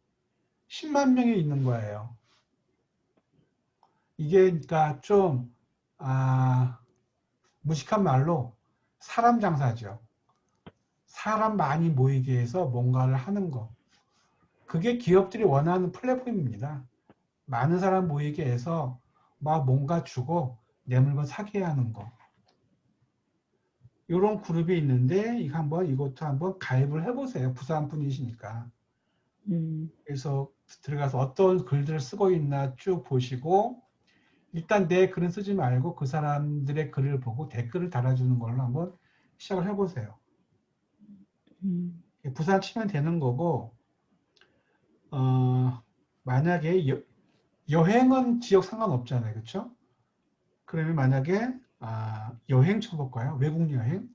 10만 명이 있는 거예요. 이게 그러니까 좀 무식한 말로 사람 장사죠. 사람 많이 모이게 해서 뭔가를 하는 거. 그게 기업들이 원하는 플랫폼입니다. 많은 사람 모이게 해서 막 뭔가 주고 내 물건 사게 하는 거. 이런 그룹이 있는데 이것도 한번 가입을 해보세요. 부산 분이시니까. 그래서 들어가서 어떤 글들을 쓰고 있나 쭉 보시고 일단 내 글은 쓰지 말고 그 사람들의 글을 보고 댓글을 달아주는 걸로 한번 시작을 해보세요. 부산 치면 되는 거고 만약에 여행은 지역 상관없잖아요. 그렇죠? 그러면 만약에 여행 쳐볼까요? 외국 여행?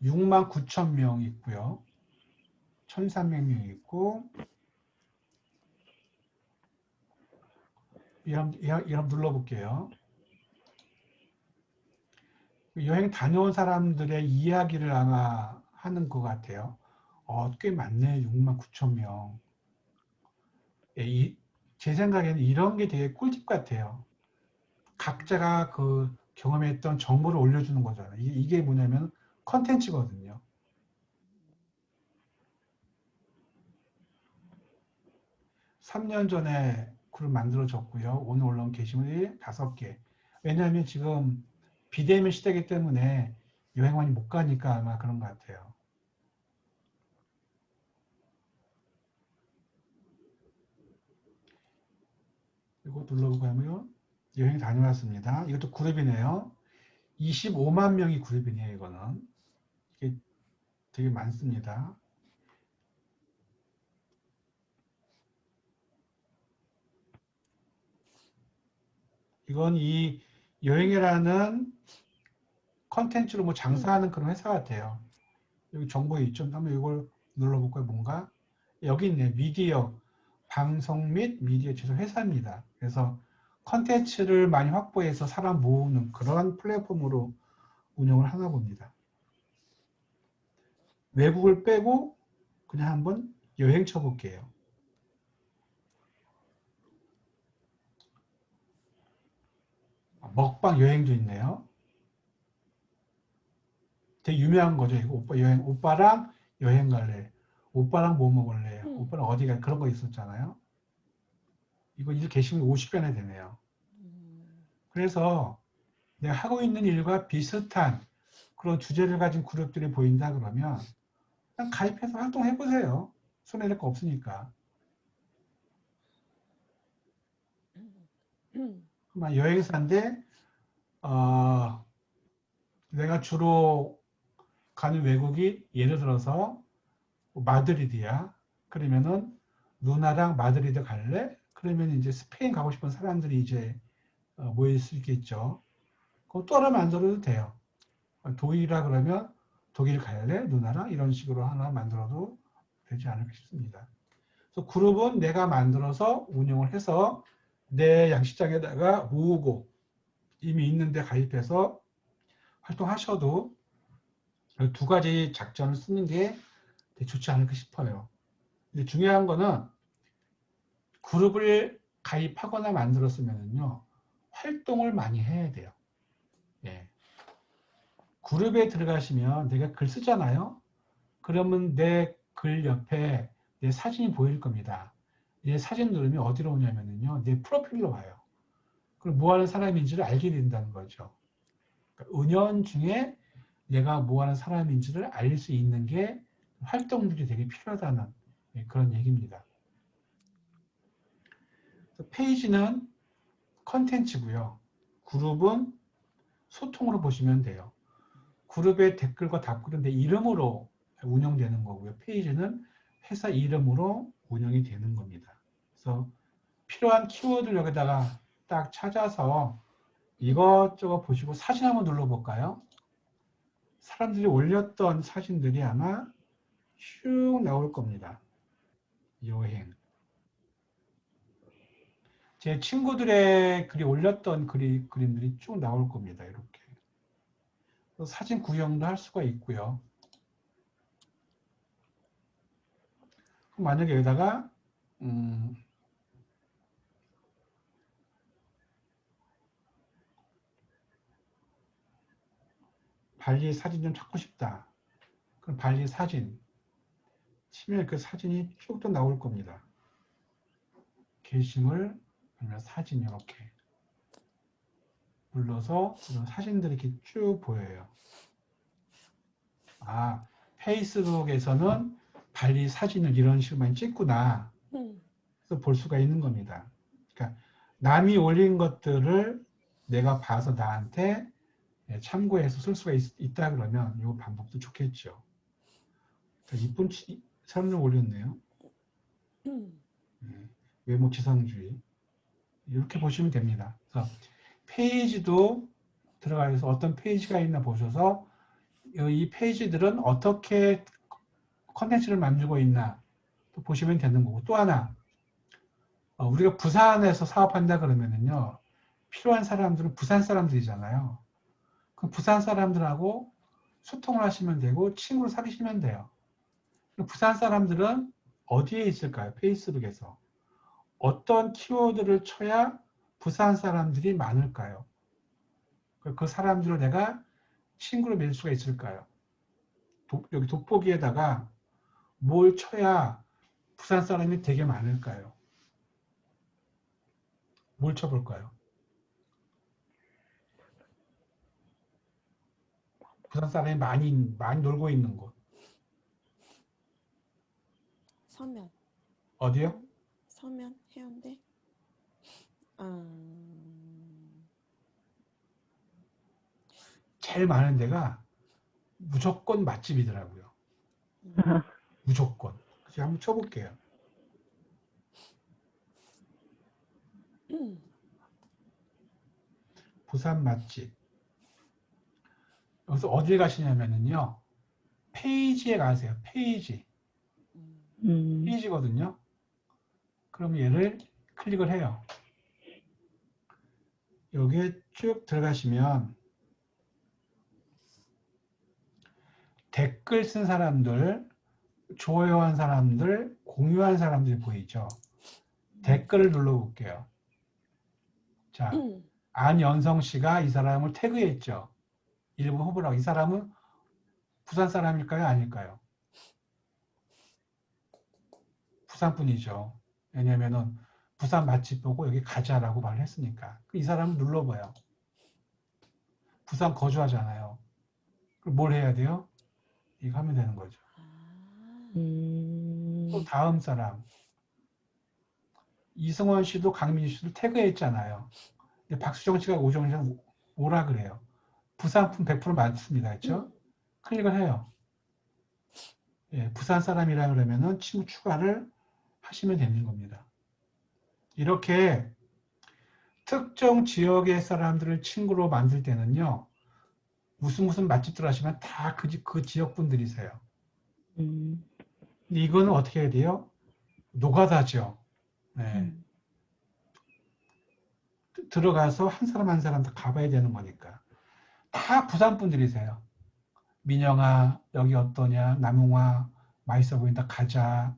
69,000명 있고요. 1,300명 있고 이런 눌러볼게요. 여행 다녀온 사람들의 이야기를 아마 하는 것 같아요. 꽤 많네. 69,000명. 제 생각에는 이런 게 되게 꿀팁 같아요. 각자가 그 경험했던 정보를 올려주는 거잖아요. 이게 뭐냐면 컨텐츠거든요. (3년) 전에 그룹 만들어졌고요. 오늘 올라온 게시물이 5개. 왜냐하면 지금 비대면 시대이기 때문에 여행 많이 못 가니까 아마 그런 것 같아요. 이거 눌러보고 하면 여행 다녀왔습니다. 이것도 그룹이네요. 25만 명이 그룹이네요. 이거는. 이게 되게 많습니다. 이건 이 여행이라는 컨텐츠로 뭐 장사하는 그런 회사 같아요. 여기 정보 있죠? 한번 이걸 눌러볼까요? 뭔가? 여기 있네. 미디어, 방송 및 미디어 제조 회사입니다. 그래서 컨텐츠를 많이 확보해서 사람 모으는 그런 플랫폼으로 운영을 하나 봅니다. 외국을 빼고 그냥 한번 여행 쳐볼게요. 먹방 여행도 있네요. 되게 유명한 거죠. 이거 오빠랑 여행 갈래. 오빠랑 뭐 먹을래. 오빠랑 어디 갈 그런 거 있었잖아요. 이거 일 계시면 50배나 되네요. 그래서 내가 하고 있는 일과 비슷한 그런 주제를 가진 그룹들이 보인다 그러면 그냥 가입해서 활동해보세요. 손해낼 거 없으니까. 여행사인데 내가 주로 가는 외국이 예를 들어서 마드리드야. 그러면은 누나랑 마드리드 갈래? 그러면 이제 스페인 가고 싶은 사람들이 이제 모일 수 있겠죠. 그거 또 하나 만들어도 돼요. 독일이라 그러면 독일 갈래? 누나랑 이런 식으로 하나 만들어도 되지 않을까 싶습니다. 그래서 그룹은 내가 만들어서 운영을 해서 내 양식장에다가 모으고 이미 있는데 가입해서 활동하셔도 두 가지 작전을 쓰는 게 되게 좋지 않을까 싶어요. 근데 중요한 거는 그룹을 가입하거나 만들었으면요 활동을 많이 해야 돼요. 예. 그룹에 들어가시면 내가 글 쓰잖아요. 그러면 내 글 옆에 내 사진이 보일 겁니다. 내 사진 누르면 어디로 오냐면요 내 프로필로 와요. 그럼 뭐 하는 사람인지를 알게 된다는 거죠. 그러니까 은연중에 내가 뭐 하는 사람인지를 알 수 있는 게 활동들이 되게 필요하다는 그런 얘기입니다. 페이지는 컨텐츠고요. 그룹은 소통으로 보시면 돼요. 그룹의 댓글과 답글은 내 이름으로 운영되는 거고요. 페이지는 회사 이름으로 운영이 되는 겁니다. 그래서 필요한 키워드를 여기다가 딱 찾아서 이것저것 보시고 사진 한번 눌러볼까요? 사람들이 올렸던 사진들이 아마 쭉 나올 겁니다. 여행. 제 친구들의 글이 올렸던 그림들이 쭉 나올 겁니다. 이렇게. 사진 구경도 할 수가 있고요. 만약에 여기다가 발리 사진 좀 찾고 싶다. 그럼 발리 사진 치면 그 사진이 쭉 또 나올 겁니다. 게시물, 아니면 사진 이렇게 눌러서 이런 사진들이 이렇게 쭉 보여요. 아, 페이스북에서는 발리 사진을 이런 식으로 많이 찍구나. 그래서 볼 수가 있는 겁니다. 그러니까 남이 올린 것들을 내가 봐서 나한테 참고해서 쓸 수가 있다 그러면 이 방법도 좋겠죠. 이쁜 사진을 올렸네요. 외모 지상주의. 이렇게 보시면 됩니다. 그래서 페이지도 들어가서 어떤 페이지가 있나 보셔서 이 페이지들은 어떻게 컨텐츠를 만들고 있나 또 보시면 되는 거고, 또 하나 우리가 부산에서 사업한다 그러면은요, 필요한 사람들은 부산 사람들이잖아요. 그럼 부산 사람들하고 소통을 하시면 되고 친구를 사귀시면 돼요. 부산 사람들은 어디에 있을까요? 페이스북에서 어떤 키워드를 쳐야 부산 사람들이 많을까요? 그 사람들을 내가 친구로 맺을 수가 있을까요? 여기 돋보기에다가 뭘 쳐야 부산 사람이 되게 많을까요? 뭘 쳐볼까요? 부산 사람이 많이 놀고 있는 곳. 서면. 어디요? 서면 해운대. 제일 많은 데가 무조건 맛집이더라고요. 무조건. 그래서 한번 쳐볼게요. 부산 맛집. 여기서 어딜 가시냐면요. 페이지에 가세요. 페이지. 페이지거든요. 그럼 얘를 클릭을 해요. 여기에 쭉 들어가시면 댓글 쓴 사람들, 좋아요한 사람들, 공유한 사람들이 보이죠. 댓글을 눌러볼게요. 자, 안연성 씨가 이 사람을 태그했죠. 일본 후보라고. 이 사람은 부산 사람일까요? 아닐까요? 부산 분이죠. 왜냐면은 부산 맛집 보고 여기 가자라고 말을 했으니까. 이 사람을 눌러봐요. 부산 거주하잖아요. 그럼 뭘 해야 돼요? 이거 하면 되는 거죠. 또 다음 사람. 이승원 씨도 강민주 씨도 태그했잖아요. 근데 박수정 씨가 오정훈 씨는 오라 그래요. 부산품 100% 맞습니다. 그렇죠? 클릭을 해요. 예, 부산 사람이라 그러면은 친구 추가를 하시면 되는 겁니다. 이렇게 특정 지역의 사람들을 친구로 만들 때는요, 무슨 맛집들 하시면 다 그 지역 분들이세요. 근데 이거는 어떻게 해야 돼요? 노가다죠. 네. 들어가서 한 사람 한 사람 다 가봐야 되는 거니까. 다 부산 분들이세요. 민영아, 여기 어떠냐? 남용아, 맛있어 보인다. 가자.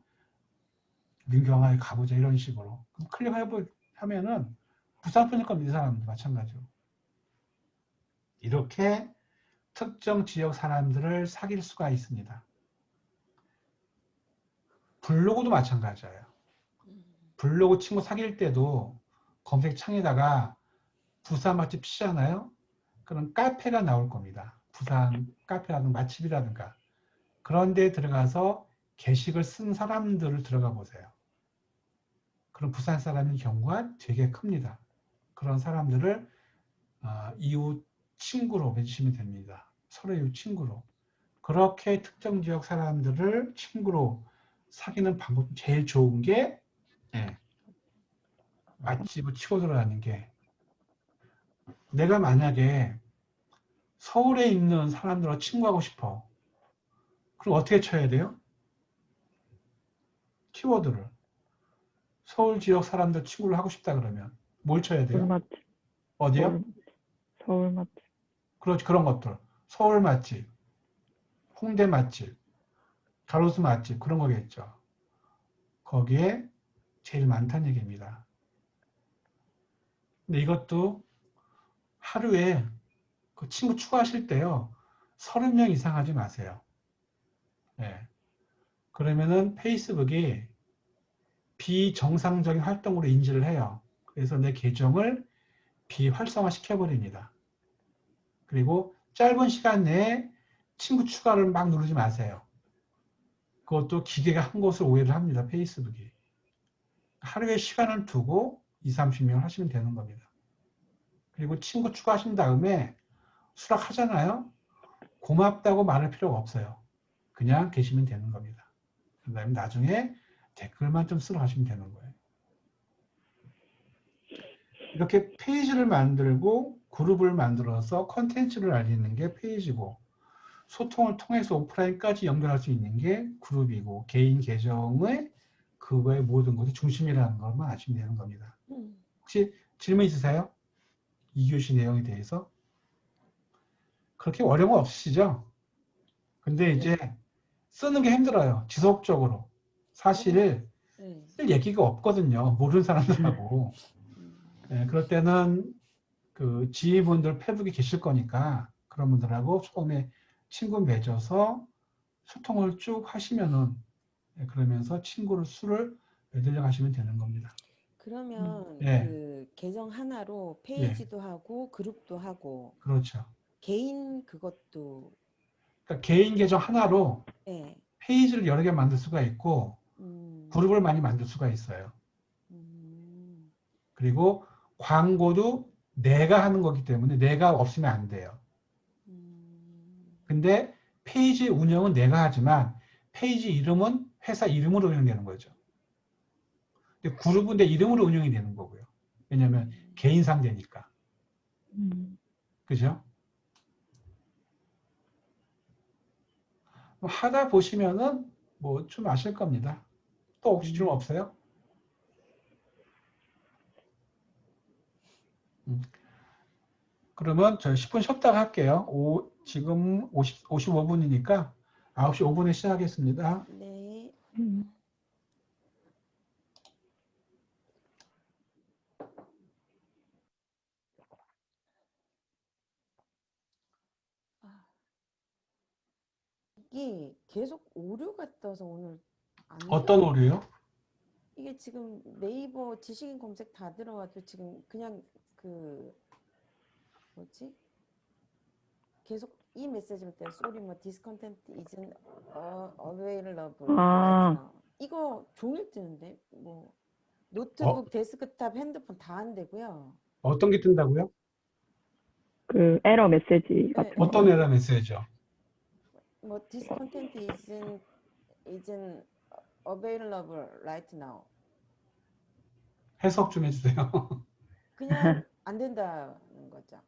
민경아, 가보자. 이런 식으로. 클릭하면은 부산 분일 겁니다. 이 사람도 마찬가지로. 이렇게 특정 지역 사람들을 사귈 수가 있습니다. 블로그도 마찬가지예요. 블로그 친구 사귈 때도 검색창에다가 부산 맛집 치잖아요. 그럼 카페가 나올 겁니다. 부산 카페라든가 맛집이라든가. 그런 데 들어가서 게시글 쓴 사람들을 들어가 보세요. 그럼 부산 사람인 경우가 되게 큽니다. 그런 사람들을 이웃 친구로 맺으시면 됩니다. 서로 이웃 친구로. 그렇게 특정 지역 사람들을 친구로 사귀는 방법 제일 좋은 게 맛집을 치고 들어가는 게, 내가 만약에 서울에 있는 사람들과 친구하고 싶어. 그럼 어떻게 쳐야 돼요? 키워드를. 서울 지역 사람들 친구를 하고 싶다 그러면 뭘 쳐야 돼요? 맛집. 어디요? 서울 맛집. 그렇지, 그런 것들. 서울 맛집, 홍대 맛집, 가로수 맛집, 그런 거겠죠. 거기에 제일 많다는 얘기입니다. 근데 이것도 하루에 그 친구 추가하실 때요. 30명 이상 하지 마세요. 예. 그러면은 페이스북이 비정상적인 활동으로 인지를 해요. 그래서 내 계정을 비활성화 시켜버립니다. 그리고 짧은 시간 내에 친구 추가를 막 누르지 마세요. 그것도 기계가 한 것을 오해를 합니다. 페이스북이. 하루에 시간을 두고 2, 30명 하시면 되는 겁니다. 그리고 친구 추가하신 다음에 수락하잖아요. 고맙다고 말할 필요가 없어요. 그냥 계시면 되는 겁니다. 그 다음에 나중에 댓글만 좀 쓰러 가시면 되는 거예요. 이렇게 페이지를 만들고 그룹을 만들어서 컨텐츠를 알리는 게 페이지고 소통을 통해서 오프라인까지 연결할 수 있는 게 그룹이고 개인 계정의 그거의 모든 것이 중심이라는 것만 아시면 되는 겁니다. 혹시 질문 있으세요? 2교시 내용에 대해서? 그렇게 어려운 거 없으시죠? 근데 이제 쓰는 게 힘들어요. 지속적으로. 사실 네. 쓸 얘기가 없거든요. 모르는 사람들하고. 네, 그럴 때는 그 지인분들 페북에 계실 거니까 그런 분들하고 처음에 친구 맺어서 소통을 쭉 하시면은 그러면서 친구를 수를 맺으려 하시면 되는 겁니다. 그러면 예, 그 계정 하나로 예, 페이지도 하고 그룹도 하고 그렇죠. 개인 그것도 그러니까 개인 계정 하나로 예. 페이지를 여러 개 만들 수가 있고 음, 그룹을 많이 만들 수가 있어요. 음, 그리고 광고도 내가 하는 거기 때문에 내가 없으면 안 돼요. 음, 근데 페이지 운영은 내가 하지만 페이지 이름은 회사 이름으로 운영되는 거죠. 근데 그룹은 내 이름으로 운영이 되는 거고요. 왜냐하면 개인 상대니까. 그죠? 하다 보시면은 뭐 좀 아실 겁니다. 또 혹시 좀 없어요? 그러면 저 10분 쉬었다가 할게요. 지금 55분이니까 9시 5분에 시작하겠습니다. 네. 아, 이게 계속 오류가 떠서 오늘 안 어떤 들어. 오류요? 이게 지금 네이버 지식인 검색 다 들어가도 지금 그냥 그 뭐지? 계속 이 메시지를 때 sorry 뭐 this content isn't available right 아, now. 이거 종일 뜨는데 뭐 어, 노트북, 데스크탑, 핸드폰 다 안 되고요. 어떤 게 뜬다고요? 그 에러 메시지 예, 같은 어떤 거요? 에러 메시지요? 뭐 this content isn't available right now. 해석 좀 해주세요. 그냥 안 된다는 거죠.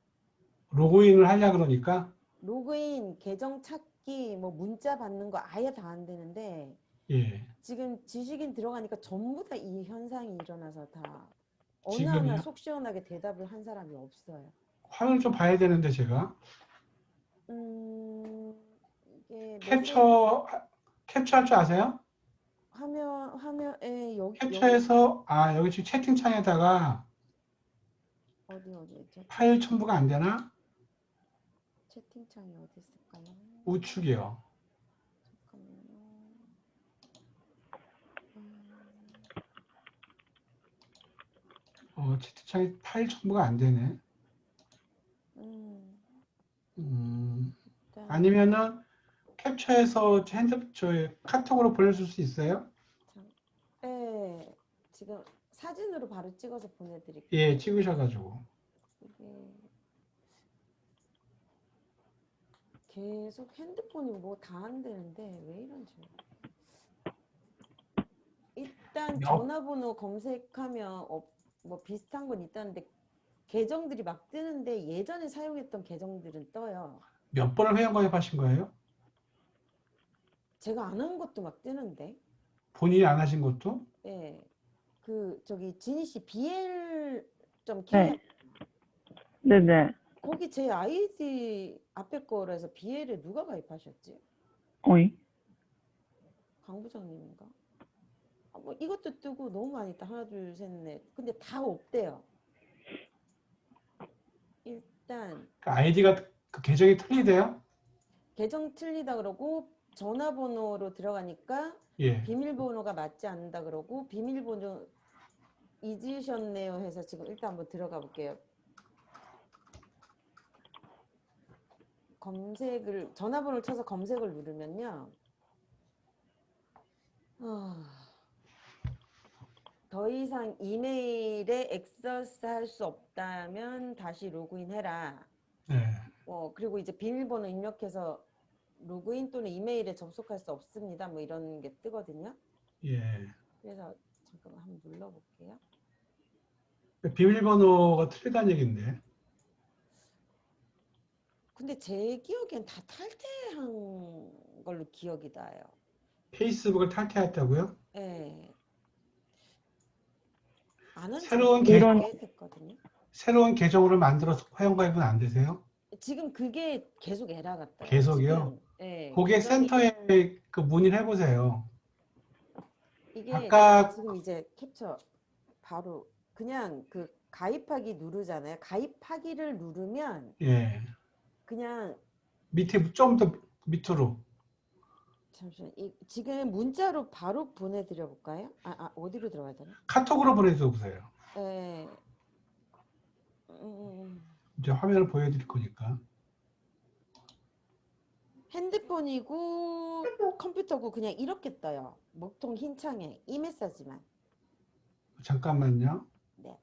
로그인을 하려 그러니까, 로그인, 계정 찾기, 뭐 문자 받는 거 아예 다 안 되는데 예, 지금 지식인 들어가니까 전부 다 이 현상이 일어나서 다 어느 하나 지금요. 속 시원하게 대답을 한 사람이 없어요. 화면 좀 봐야 되는데 제가 이게 메시지 캡처할 줄 아세요? 화면에 여기 캡처해서 여기 지금 채팅창에다가 어디 있죠? 파일 첨부가 안 되나? 채팅창이 어디 있을까요? 우측이요. 잠깐만요. 채팅창에 파일 첨부가 안 되네. 일단 아니면은 캡처해서 저희 카톡으로 보내줄 수 있어요? 네, 지금 사진으로 바로 찍어서 보내드릴게요. 예, 찍으셔가지고. 이게 계속 핸드폰이 뭐 다 안 되는데 왜 이런지. 일단 전화번호 검색하면 뭐 비슷한 건 있다는데 계정들이 막 뜨는데 예전에 사용했던 계정들은 떠요. 몇 번을 회원 가입하신 거예요? 제가 안 한 것도 막 뜨는데. 본인이 안 하신 것도? 예. 그 저기 진희 씨 BL.K 네, 네네. 거기 제 아이디 앞에 거라 해서 BL에 누가 가입하셨지? 어이? 강 부장님인가? 뭐 이것도 뜨고 너무 많이 있다. 하나, 둘, 셋, 넷. 근데 다 없대요. 일단 그 아이디가 그 계정이 틀리대요? 계정 틀리다 그러고 전화번호로 들어가니까 예. 비밀번호가 맞지 않는다 그러고 비밀번호 잊으셨네요 해서 지금 일단 한번 들어가 볼게요. 검색을 전화번호를 쳐서 검색을 누르면요. 더 이상 이메일에 액세스할 수 없다면 다시 로그인해라. 네. 그리고 이제 비밀번호 입력해서 로그인 또는 이메일에 접속할 수 없습니다. 뭐 이런 게 뜨거든요. 예. 그래서 잠깐만 한번 눌러볼게요. 비밀번호가 틀리다는 얘기인데. 근데 제 기억엔 다 탈퇴한 걸로 기억이 나요. 페이스북을 탈퇴했다고요? 예. 안 한 새로운 지가 이런- 꽤 됐거든요. 새로운 계정으로 만들어서 회원가입은 안 되세요? 지금 그게 계속 에러가 떠요. 계속이요? 지금, 예, 거기에 계정이 센터에 그 문의를 해보세요. 이게 아까 지금 이제 캡처 바로 그냥 그 가입하기 누르잖아요. 가입하기를 누르면 예. 그냥 밑에 좀 더 밑으로 잠시만 지금 문자로 바로 보내드려 볼까요? 어디로 들어가야 되나? 카톡으로 보내줘 보세요. 예. 이제 화면을 보여드릴 거니까. 핸드폰이고 컴퓨터고 그냥 이렇게 떠요. 목통 흰 창에 이 메시지만. 잠깐만요. 네.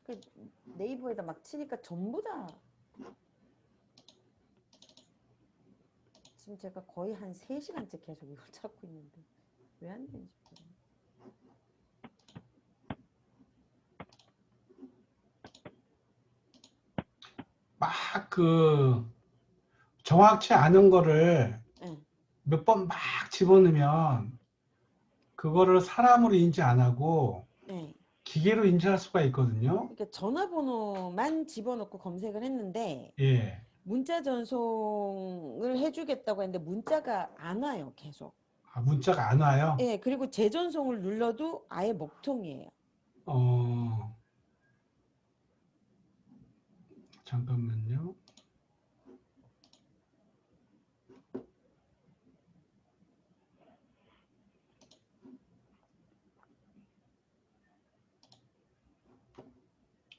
그 네이버에다 막 치니까 전부 다 지금 제가 거의 한 3시간째 계속 이걸 찾고 있는데 왜 안 되는지 모르겠네. 막 그 정확치 않은 거를 네. 몇 번 막 집어넣으면 그거를 사람으로 인지 안 하고 네. 기계로 인지할 수가 있거든요. 그러니까 전화번호만 집어넣고 검색을 했는데 예. 문자 전송을 해주겠다고 했는데 문자가 안 와요, 계속. 아, 문자가 안 와요? 예, 그리고 재전송을 눌러도 아예 먹통이에요. 잠깐만요.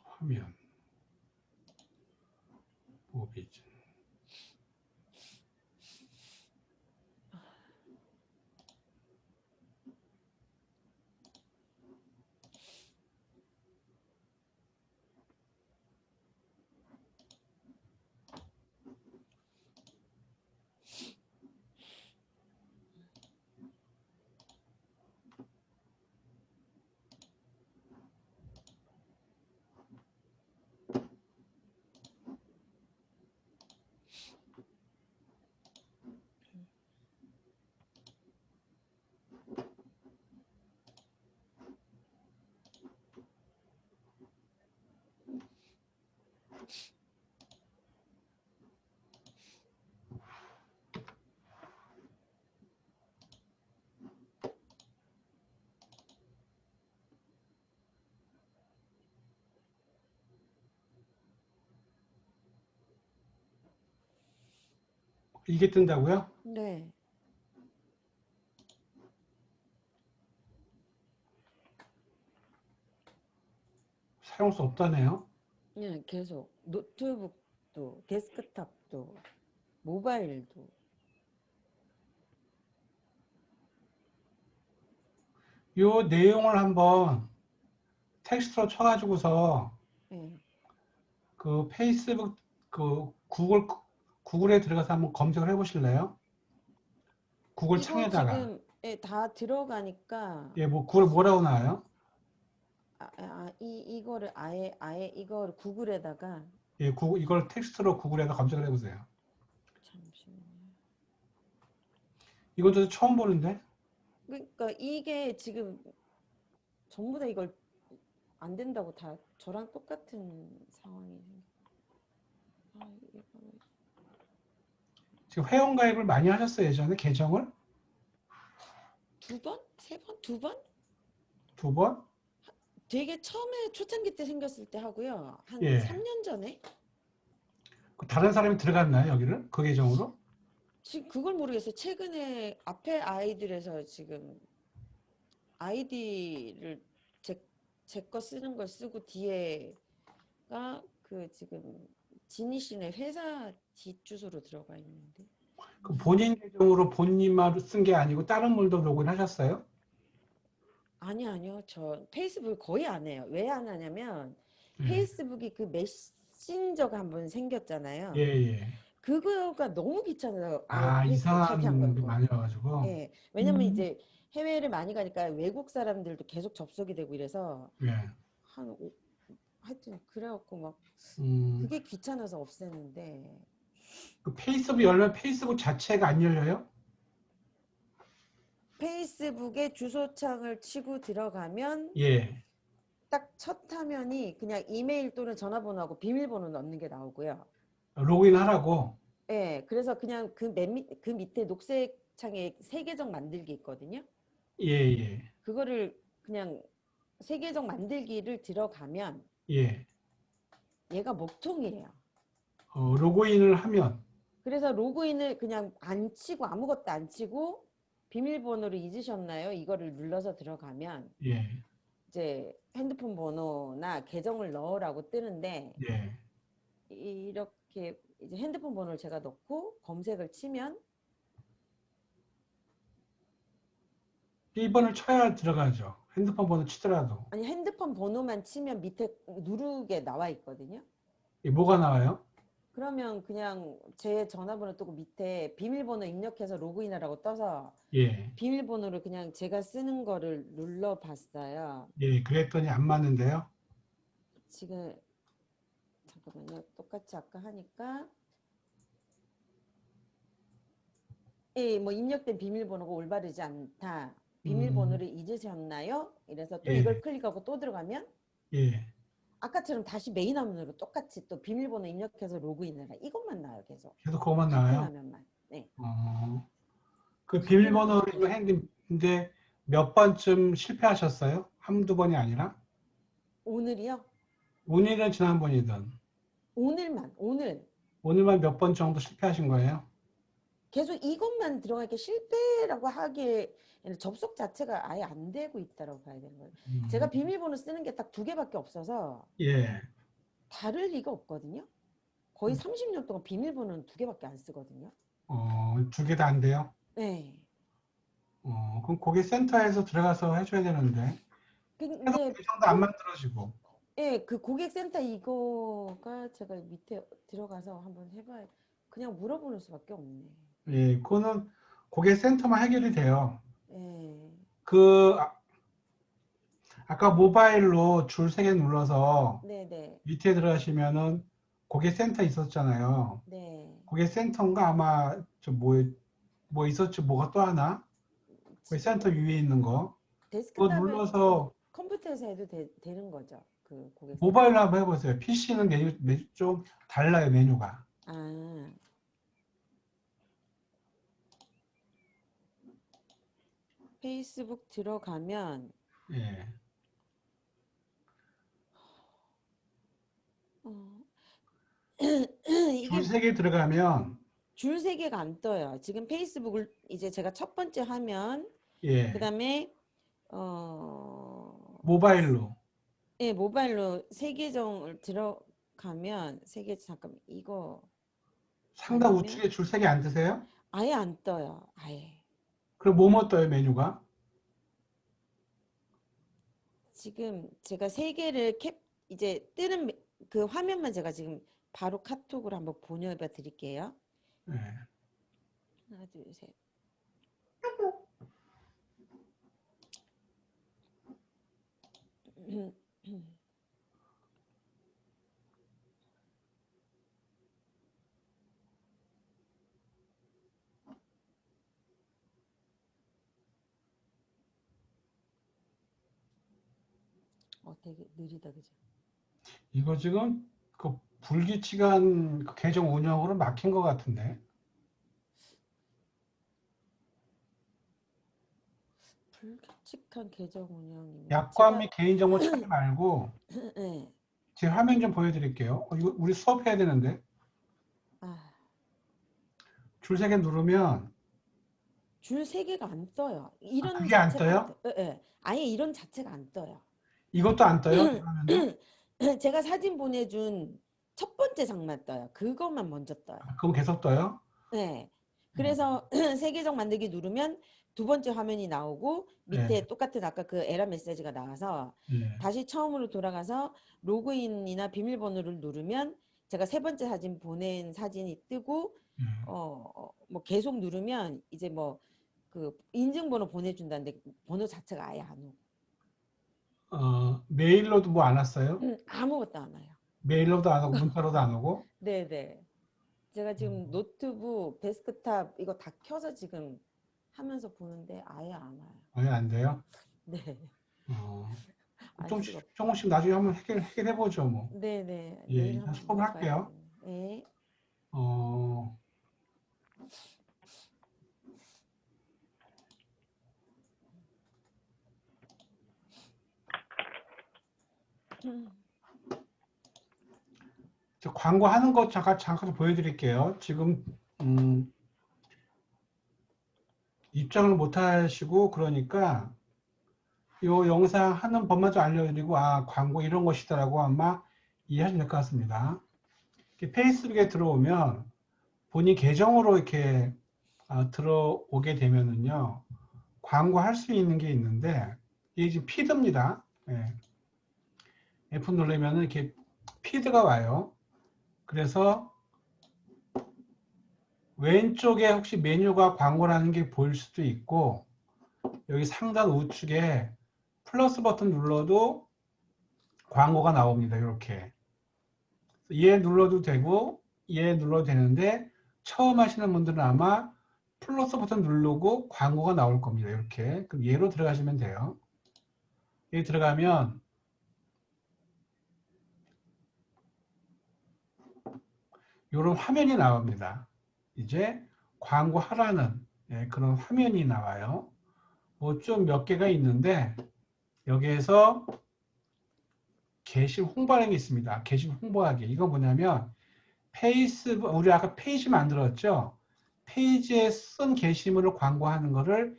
화면. 모비즈. 이게 뜬다고요? 네. 사용할 수 없다네요. 예, 계속 노트북도 데스크탑도 모바일도 요 내용을 한번 텍스트로 쳐가지고서 예. 그 페이스북 그 구글에 들어가서 한번 검색을 해보실래요? 구글 이거 창에다가. 지금 다 들어가니까 예, 뭐 구글 뭐라고 나와요? 이거를 아예 이거를 구글에다가 예, 이걸 텍스트로 구글에다 검색을 해보세요. 잠시만요. 이건 저도 처음 보는데. 그러니까 이게 지금 전부 다 이걸 안 된다고 다 저랑 똑같은 상황이 생겨. 아, 이거 지금 회원가입을 많이 하셨어요, 예전에 계정을? 두 번? 세 번? 두 번? 2번? 되게 처음에 초창기 때 생겼을 때 하고요. 한 예. 3년 전에? 그 다른 사람이 들어갔나요, 여기를? 그 계정으로? 지금 그걸 모르겠어요. 최근에 앞에 아이들에서 지금 아이디를 제 거 쓰는 걸 쓰고 뒤에가 그 지금 지니 씨네 회사 뒷주소로 들어가 있는데. 그 본인 계정으로 본인만 쓴 게 아니고 다른 분도 로그인 하셨어요? 아니요. 저 페이스북 거의 안 해요. 왜 안 하냐면 예. 페이스북이 그 메신저가 한번 예, 생겼잖아요. 예. 그거가 너무 귀찮아요. 아, 페이스북 차트한 이상한 게 거. 많이 와가지고. 예. 왜냐면 이제 해외를 많이 가니까 외국 사람들도 계속 접속이 되고 이래서 예. 한 하여튼 그래갖고 막 음, 그게 귀찮아서 없앴는데 그 페이스북 열면 페이스북 자체가 안 열려요? 페이스북에 주소창을 치고 들어가면 예. 딱 첫 화면이 그냥 이메일 또는 전화번호하고 비밀번호 넣는 게 나오고요. 로그인 하라고. 예, 그래서 그냥 그 밑에 녹색 창에 새 계정 만들기 있거든요. 예, 예. 그거를 그냥 새 계정 만들기를 들어가면 예. 얘가 먹통이에요. 로그인을 하면, 그래서 로그인을 그냥 안 치고 아무것도 안 치고 비밀번호를 잊으셨나요? 이거를 눌러서 들어가면 예. 이제 핸드폰 번호나 계정을 넣으라고 뜨는데 예. 이렇게 이제 핸드폰 번호를 제가 넣고 검색을 치면 B번을 쳐야 들어가죠. 핸드폰 번호 치더라도. 아니 핸드폰 번호만 치면 밑에 누르게 나와 있거든요. 뭐가 나와요? 그러면 그냥 제 전화번호 뜨고 밑에 비밀번호 입력해서 로그인하라고 떠서 예. 비밀번호를 그냥 제가 쓰는 거를 눌러봤어요. 예. 그랬더니 안 맞는데요. 지금 잠깐만요. 똑같이 아까 하니까 예, 뭐 입력된 비밀번호가 올바르지 않다. 음, 비밀번호를 잊으셨나요? 이래서 또 이걸 예. 클릭하고 또 들어가면 예. 아까처럼 다시 메인 화면으로 똑같이 또 비밀번호 입력해서 로그인해라. 이것만 나와요, 계속. 계속 그것만 같은 나와요. 화면만. 네. 그 같은 비밀번호를 화면만 이거 계속. 했는데 몇 번쯤 실패하셨어요? 한두 번이 아니라? 오늘이요? 오늘은 지난번이든. 오늘. 오늘만 몇 번 정도 실패하신 거예요? 계속 이것만 들어가니까 실패라고 하기에 접속 자체가 아예 안 되고 있다고 봐야 되는 거예요. 음, 제가 비밀번호 쓰는 게 딱 2개밖에 없어서 예. 다를 리가 없거든요. 거의 30년 동안 비밀번호는 2개밖에 안 쓰거든요. 2개 다 안 돼요? 네. 그럼 고객센터에서 들어가서 해줘야 되는데. 해도 근데 계정도 안 만들어지고. 예, 그 고객센터 이거가 제가 밑에 들어가서 한번 해봐야 그냥 물어보는 수밖에 없네. 예, 그거는 고객센터만 해결이 돼요. 예, 그, 아까 모바일로 줄 3개 눌러서 네네, 밑에 들어가시면은 고객센터 있었잖아요. 네. 고객센터인가 아마 뭐 있었지, 뭐가 또 하나? 지금 고객센터 위에 있는 거. 그거 데스크탑에 눌러서 컴퓨터에서 해도 되는 거죠. 그 고객센터. 모바일로 한번 해보세요. PC는 좀 달라요, 메뉴가. 아, 페이스북 들어가면 예. 어, 줄 이게 3개 들어가면, 줄 3개가 안 떠요. 지금 페이스북을 이제 제가 첫 번째 하면 그 예, 다음에 어, 모바일로. 예, 모바일로 새 계정을 들어가면 잠깐 이거 상단 아니면 우측에 줄 3개 안 뜨세요? 아예 안 떠요. 아예. 그럼 뭐뭐 떠요, 메뉴가? 지금 제가 3개를 이제 뜨는 그 화면만 제가 지금 바로 카톡으로 한번 보내봐 드릴게요. 예. 하나, 둘, 셋. 되게 느리다 그죠? 이거 지금 그 불규칙한 그 계정 운영으로 막힌 것 같은데. 불규칙한 계정 운영이면 약관 제가 및 개인정보 처리 말고 네. 제 화면 좀 보여드릴게요. 이거 우리 수업해야 되는데. 아, 줄 3개 누르면 줄 3개가 안 떠요. 이런 그게 안 자체가 안 떠요? 떠요. 예, 예. 아예 이런 자체가 안 떠요. 이것도 안 떠요? 이 화면도? 제가 사진 보내준 첫 번째 장만 떠요. 그것만 먼저 떠요. 그럼 계속 떠요? 네. 어, 그래서 새 계정 만들기 누르면 두 번째 화면이 나오고 네, 밑에 똑같은 아까 그 에러 메시지가 나와서 네, 다시 처음으로 돌아가서 로그인이나 비밀번호를 누르면 제가 세 번째 사진 보낸 사진이 뜨고 네. 뭐 계속 누르면 이제 뭐 그 인증번호 보내준다는데 번호 자체가 아예 안 오고 메일로도 뭐 안 왔어요? 아무것도 안 와요. 메일로도 안 오고 문자로도 안 오고? 네네. 제가 지금 어, 노트북 데스크탑 이거 다 켜서 지금 하면서 보는데 아예 안 와요. 안 돼요? 네. 어, 알 수가 조금씩, 없죠. 조금씩 나중에 한번 해결해보죠, 뭐. 네네. 예, 내일 일단 한번 수업을 해봐야 할게요. 되겠네. 네. 어, 저 광고하는 거 잠깐 보여드릴게요. 지금, 음, 입장을 못 하시고, 그러니까, 요 영상 하는 법만 좀 알려드리고, 광고 이런 것이더라고 아마 이해하시면 될 것 같습니다. 이렇게 페이스북에 들어오면, 본인 계정으로 이렇게 들어오게 되면은요, 광고할 수 있는 게 있는데, 이게 지금 피드입니다. 예. F 누르면 이렇게 피드가 와요. 그래서 왼쪽에 혹시 메뉴가 광고라는 게 보일 수도 있고, 여기 상단 우측에 플러스 버튼 눌러도 광고가 나옵니다. 이렇게. 얘 눌러도 되고, 얘 눌러도 되는데, 처음 하시는 분들은 아마 플러스 버튼 누르고 광고가 나올 겁니다. 이렇게. 그럼 얘로 들어가시면 돼요. 여기 들어가면 이런 화면이 나옵니다. 이제 광고하라는 그런 화면이 나와요. 뭐 좀 몇 개가 있는데 여기에서 게시 홍보하는 게 있습니다. 게시 홍보하기. 이거 뭐냐면 페이스북 우리 아까 페이지 만들었죠. 페이지에 쓴 게시물을 광고하는 거를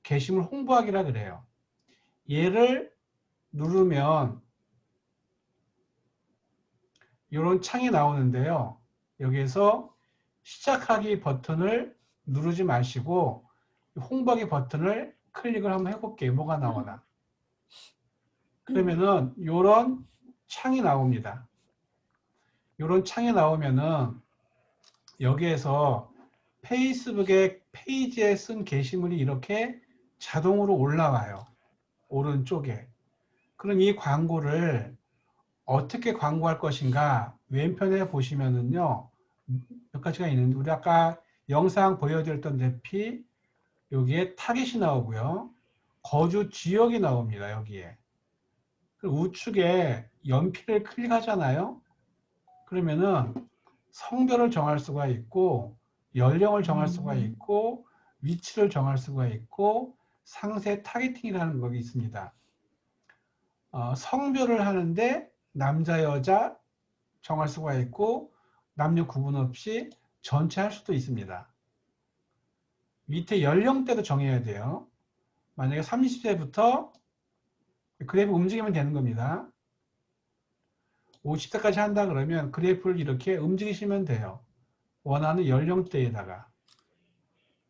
게시물 홍보하기라 그래요. 얘를 누르면 이런 창이 나오는데요. 여기에서 시작하기 버튼을 누르지 마시고 홍보하기 버튼을 클릭을 한번 해볼게요. 뭐가 나오나. 그러면은 이런 창이 나옵니다. 이런 창이 나오면은 여기에서 페이스북의 페이지에 쓴 게시물이 이렇게 자동으로 올라와요. 오른쪽에. 그럼 이 광고를 어떻게 광고할 것인가 왼편에 보시면은요 몇 가지가 있는데 우리 아까 영상 보여드렸던 대피 여기에 타깃이 나오고요 거주 지역이 나옵니다 여기에 그리고 우측에 연필을 클릭하잖아요 그러면은 성별을 정할 수가 있고 연령을 정할 수가 있고 위치를 정할 수가 있고 상세 타겟팅이라는 것이 있습니다 성별을 하는데 남자 여자 정할 수가 있고 남녀 구분 없이 전체 할 수도 있습니다. 밑에 연령대도 정해야 돼요. 만약에 30세부터 그래프 움직이면 되는 겁니다. 50세까지 한다 그러면 그래프를 이렇게 움직이시면 돼요. 원하는 연령대에다가.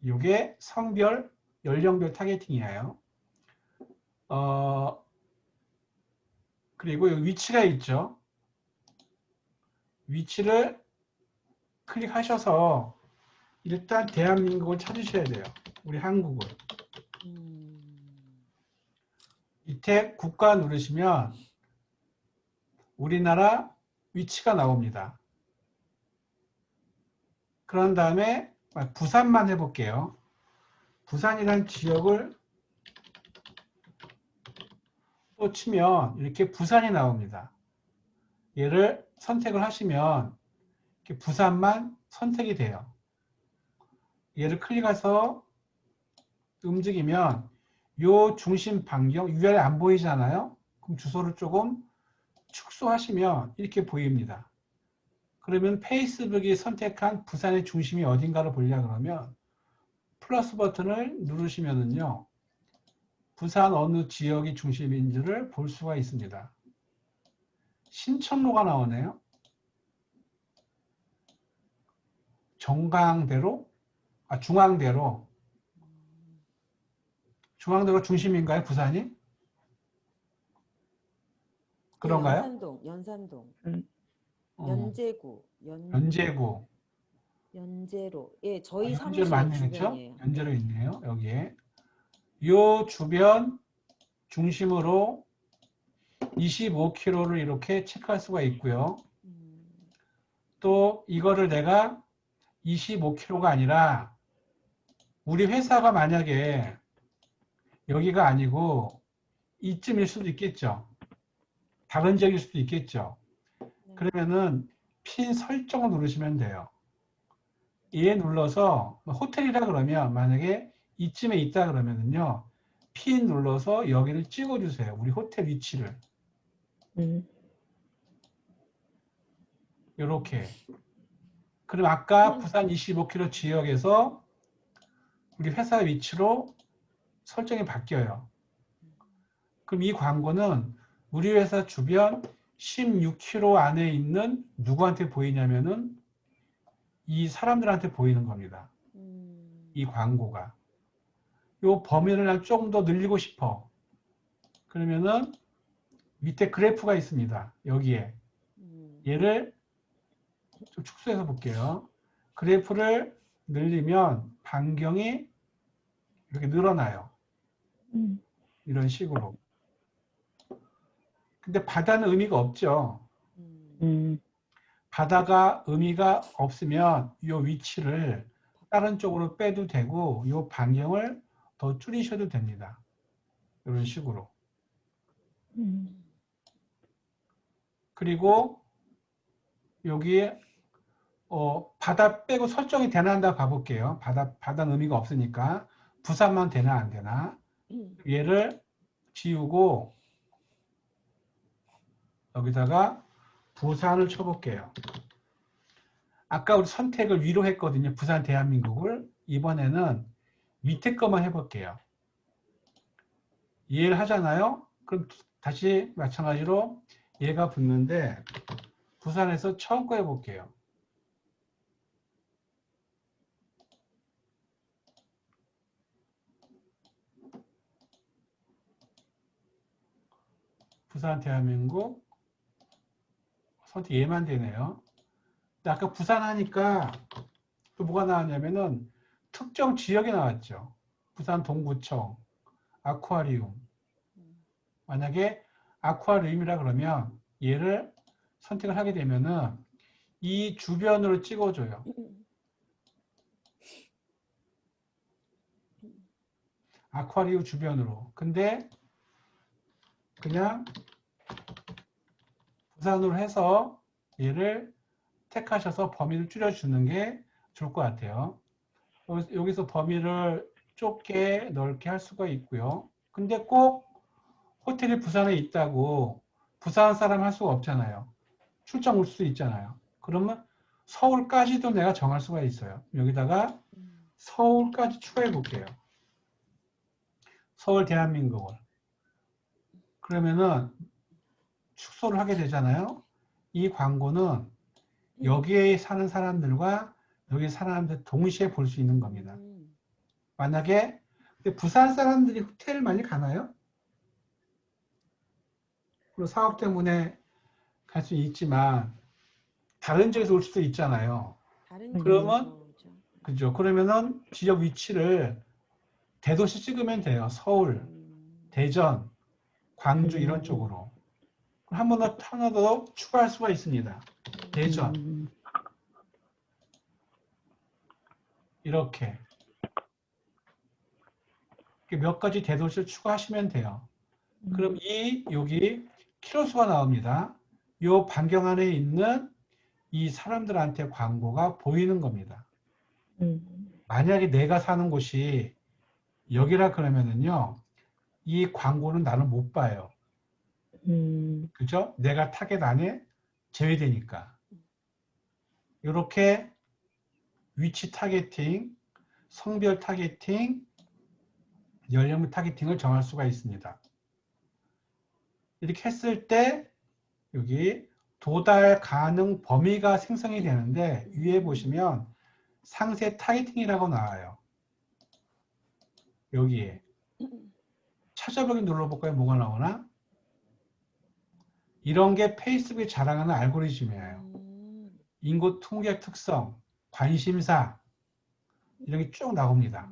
이게 성별, 연령별 타겟팅이에요. 그리고 여기 위치가 있죠. 위치를 클릭하셔서 일단 대한민국을 찾으셔야 돼요. 우리 한국을. 밑에 국가 누르시면 우리나라 위치가 나옵니다. 그런 다음에 부산만 해볼게요. 부산이라는 지역을 또 치면 이렇게 부산이 나옵니다. 얘를 선택을 하시면 이렇게 부산만 선택이 돼요. 얘를 클릭해서 움직이면 요 중심 반경 위아래 안 보이잖아요. 그럼 주소를 조금 축소하시면 이렇게 보입니다. 그러면 페이스북이 선택한 부산의 중심이 어딘가를 보려 그러면 플러스 버튼을 누르시면은요. 부산 어느 지역이 중심인지를 볼 수가 있습니다. 신천로가 나오네요. 정강대로, 중앙대로. 중앙대로 중심인가요, 부산이? 그런가요? 연산동, 어, 연제구, 연제구. 연제로. 예, 저희 연제로 사무실 맞네, 그쵸? 주변이에요. 연제로 있네요, 여기에. 요 주변 중심으로 25km를 이렇게 체크할 수가 있고요. 또 이거를 내가 25km가 아니라 우리 회사가 만약에 여기가 아니고 이쯤일 수도 있겠죠. 다른 지역일 수도 있겠죠. 네. 그러면은 핀 설정을 누르시면 돼요. 얘 눌러서 호텔이라 그러면 만약에 이쯤에 있다 그러면은요. 핀 눌러서 여기를 찍어주세요. 우리 호텔 위치를. 이렇게. 그럼 아까 부산 25km 지역에서 우리 회사 위치로 설정이 바뀌어요. 그럼 이 광고는 우리 회사 주변 16km 안에 있는 누구한테 보이냐면은 이 사람들한테 보이는 겁니다. 이 광고가. 요 범위를 난 조금 더 늘리고 싶어. 그러면은 밑에 그래프가 있습니다. 여기에. 얘를 좀 축소해서 볼게요. 그래프를 늘리면 반경이 이렇게 늘어나요. 이런 식으로. 근데 바다는 의미가 없죠. 바다가 의미가 없으면 이 위치를 다른 쪽으로 빼도 되고 이 반경을 더 줄이셔도 됩니다. 이런 식으로. 그리고 여기에 바다 빼고 설정이 되나 한다 봐볼게요. 바다는 의미가 없으니까 부산만 되나 안 되나. 얘를 지우고 여기다가 부산을 쳐볼게요. 아까 우리 선택을 위로 했거든요. 부산 대한민국을. 이번에는 밑에 것만 해볼게요. 이해를 하잖아요. 그럼 다시 마찬가지로 얘가 붙는데 부산에서 처음 거 해볼게요. 부산 대한민국 선택 얘만 되네요. 근데 아까 부산 하니까 또 뭐가 나왔냐면은 특정 지역이 나왔죠. 부산 동구청, 아쿠아리움. 만약에 아쿠아리움이라 그러면 얘를 선택을 하게 되면은 이 주변으로 찍어줘요. 아쿠아리움 주변으로. 근데 그냥 부산으로 해서 얘를 택하셔서 범위를 줄여주는 게 좋을 것 같아요. 여기서 범위를 좁게 넓게 할 수가 있고요. 근데 꼭 호텔이 부산에 있다고 부산 사람 할 수가 없잖아요. 출장 올 수도 있잖아요. 그러면 서울까지도 내가 정할 수가 있어요. 여기다가 서울까지 추가해 볼게요. 서울 대한민국을. 그러면은 축소를 하게 되잖아요. 이 광고는 여기에 사는 사람들과 여기 사람들 동시에 볼 수 있는 겁니다. 만약에 부산 사람들이 호텔을 많이 가나요? 그리고 사업 때문에 갈 수 있지만 다른 지역에서 올 수도 있잖아요. 그러면 그죠? 그러면은 지역 위치를 대도시 찍으면 돼요. 서울, 대전, 광주 이런 쪽으로. 한 번 더 하나 더 추가할 수가 있습니다. 대전. 이렇게 몇 가지 대도시를 추가하시면 돼요. 그럼 여기 키로수가 나옵니다. 요 반경 안에 있는 이 사람들한테 광고가 보이는 겁니다. 만약에 내가 사는 곳이 여기라 그러면은요, 이 광고는 나는 못 봐요. 그죠? 내가 타겟 안에 제외되니까. 이렇게 위치 타겟팅, 성별 타겟팅, 연령별 타겟팅을 정할 수가 있습니다. 이렇게 했을 때 여기 도달 가능 범위가 생성이 되는데 위에 보시면 상세 타겟팅이라고 나와요. 여기에 찾아보기 눌러볼까요? 뭐가 나오나? 이런 게 페이스북이 자랑하는 알고리즘이에요. 인구 통계 특성, 관심사 이런 게 쭉 나옵니다.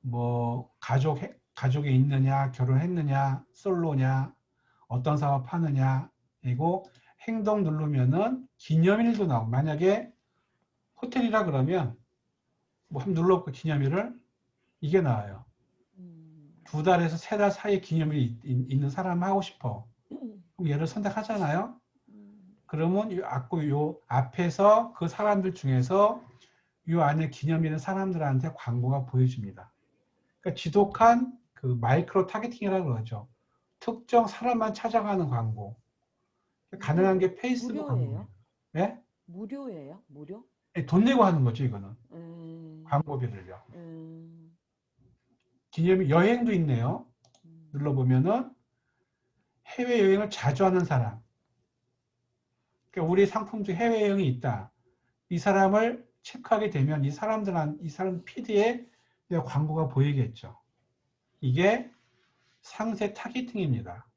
뭐 가족이 있느냐, 결혼했느냐, 솔로냐, 어떤 사업 하느냐, 그리고 행동 누르면은 기념일도 나오고, 만약에 호텔이라 그러면 뭐 한번 눌러볼까 기념일을 이게 나와요. 2달에서 3달 사이에 기념일이 있는 사람 하고 싶어. 그럼 얘를 선택하잖아요. 그러면 요 앞에서 그 사람들 중에서 요 안에 기념일 있는 사람들한테 광고가 보여줍니다. 그러니까 지독한 그 마이크로 타겟팅이라고 그러죠. 특정 사람만 찾아가는 광고. 가능한 게 페이스북 광고예요. 예? 무료예요? 무료? 돈 내고 하는 거죠, 이거는. 광고비를요. 기념일 여행도 있네요. 눌러보면은 해외여행을 자주 하는 사람. 그러니까 우리 상품 중 해외여행이 있다. 이 사람을 체크하게 되면 이 사람 PD에 광고가 보이겠죠. 이게 상세 타겟팅입니다.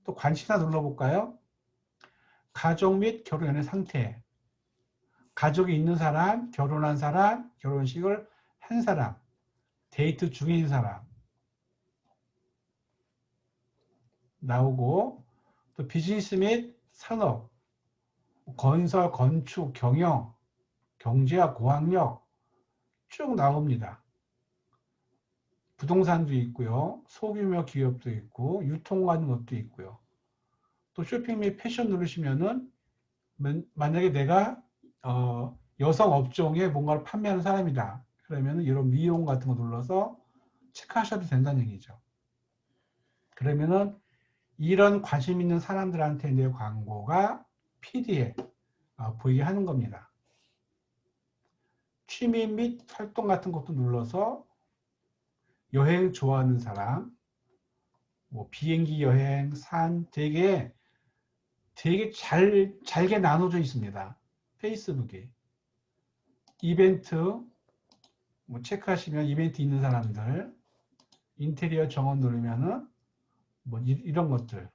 또 관심사 눌러볼까요? 가족 및 결혼 연애 상태. 가족이 있는 사람, 결혼한 사람, 결혼식을 한 사람, 데이트 중인 사람 나오고, 또 비즈니스 및 산업, 건설, 건축, 경영, 경제와 고학력 쭉 나옵니다. 부동산도 있고요. 소규모 기업도 있고 유통하는 것도 있고요. 또 쇼핑 및 패션 누르시면은 만약에 내가 여성 업종에 뭔가를 판매하는 사람이다. 그러면은 이런 미용 같은 거 눌러서 체크하셔도 된다는 얘기죠. 그러면은 이런 관심 있는 사람들한테 내 광고가 PD에 보이게 하는 겁니다. 취미 및 활동 같은 것도 눌러서 여행 좋아하는 사람, 뭐 비행기 여행, 산 되게 잘게 나눠져 있습니다. 페이스북에. 이벤트, 뭐 체크하시면 이벤트 있는 사람들, 인테리어 정원 누르면은 뭐 이런 것들.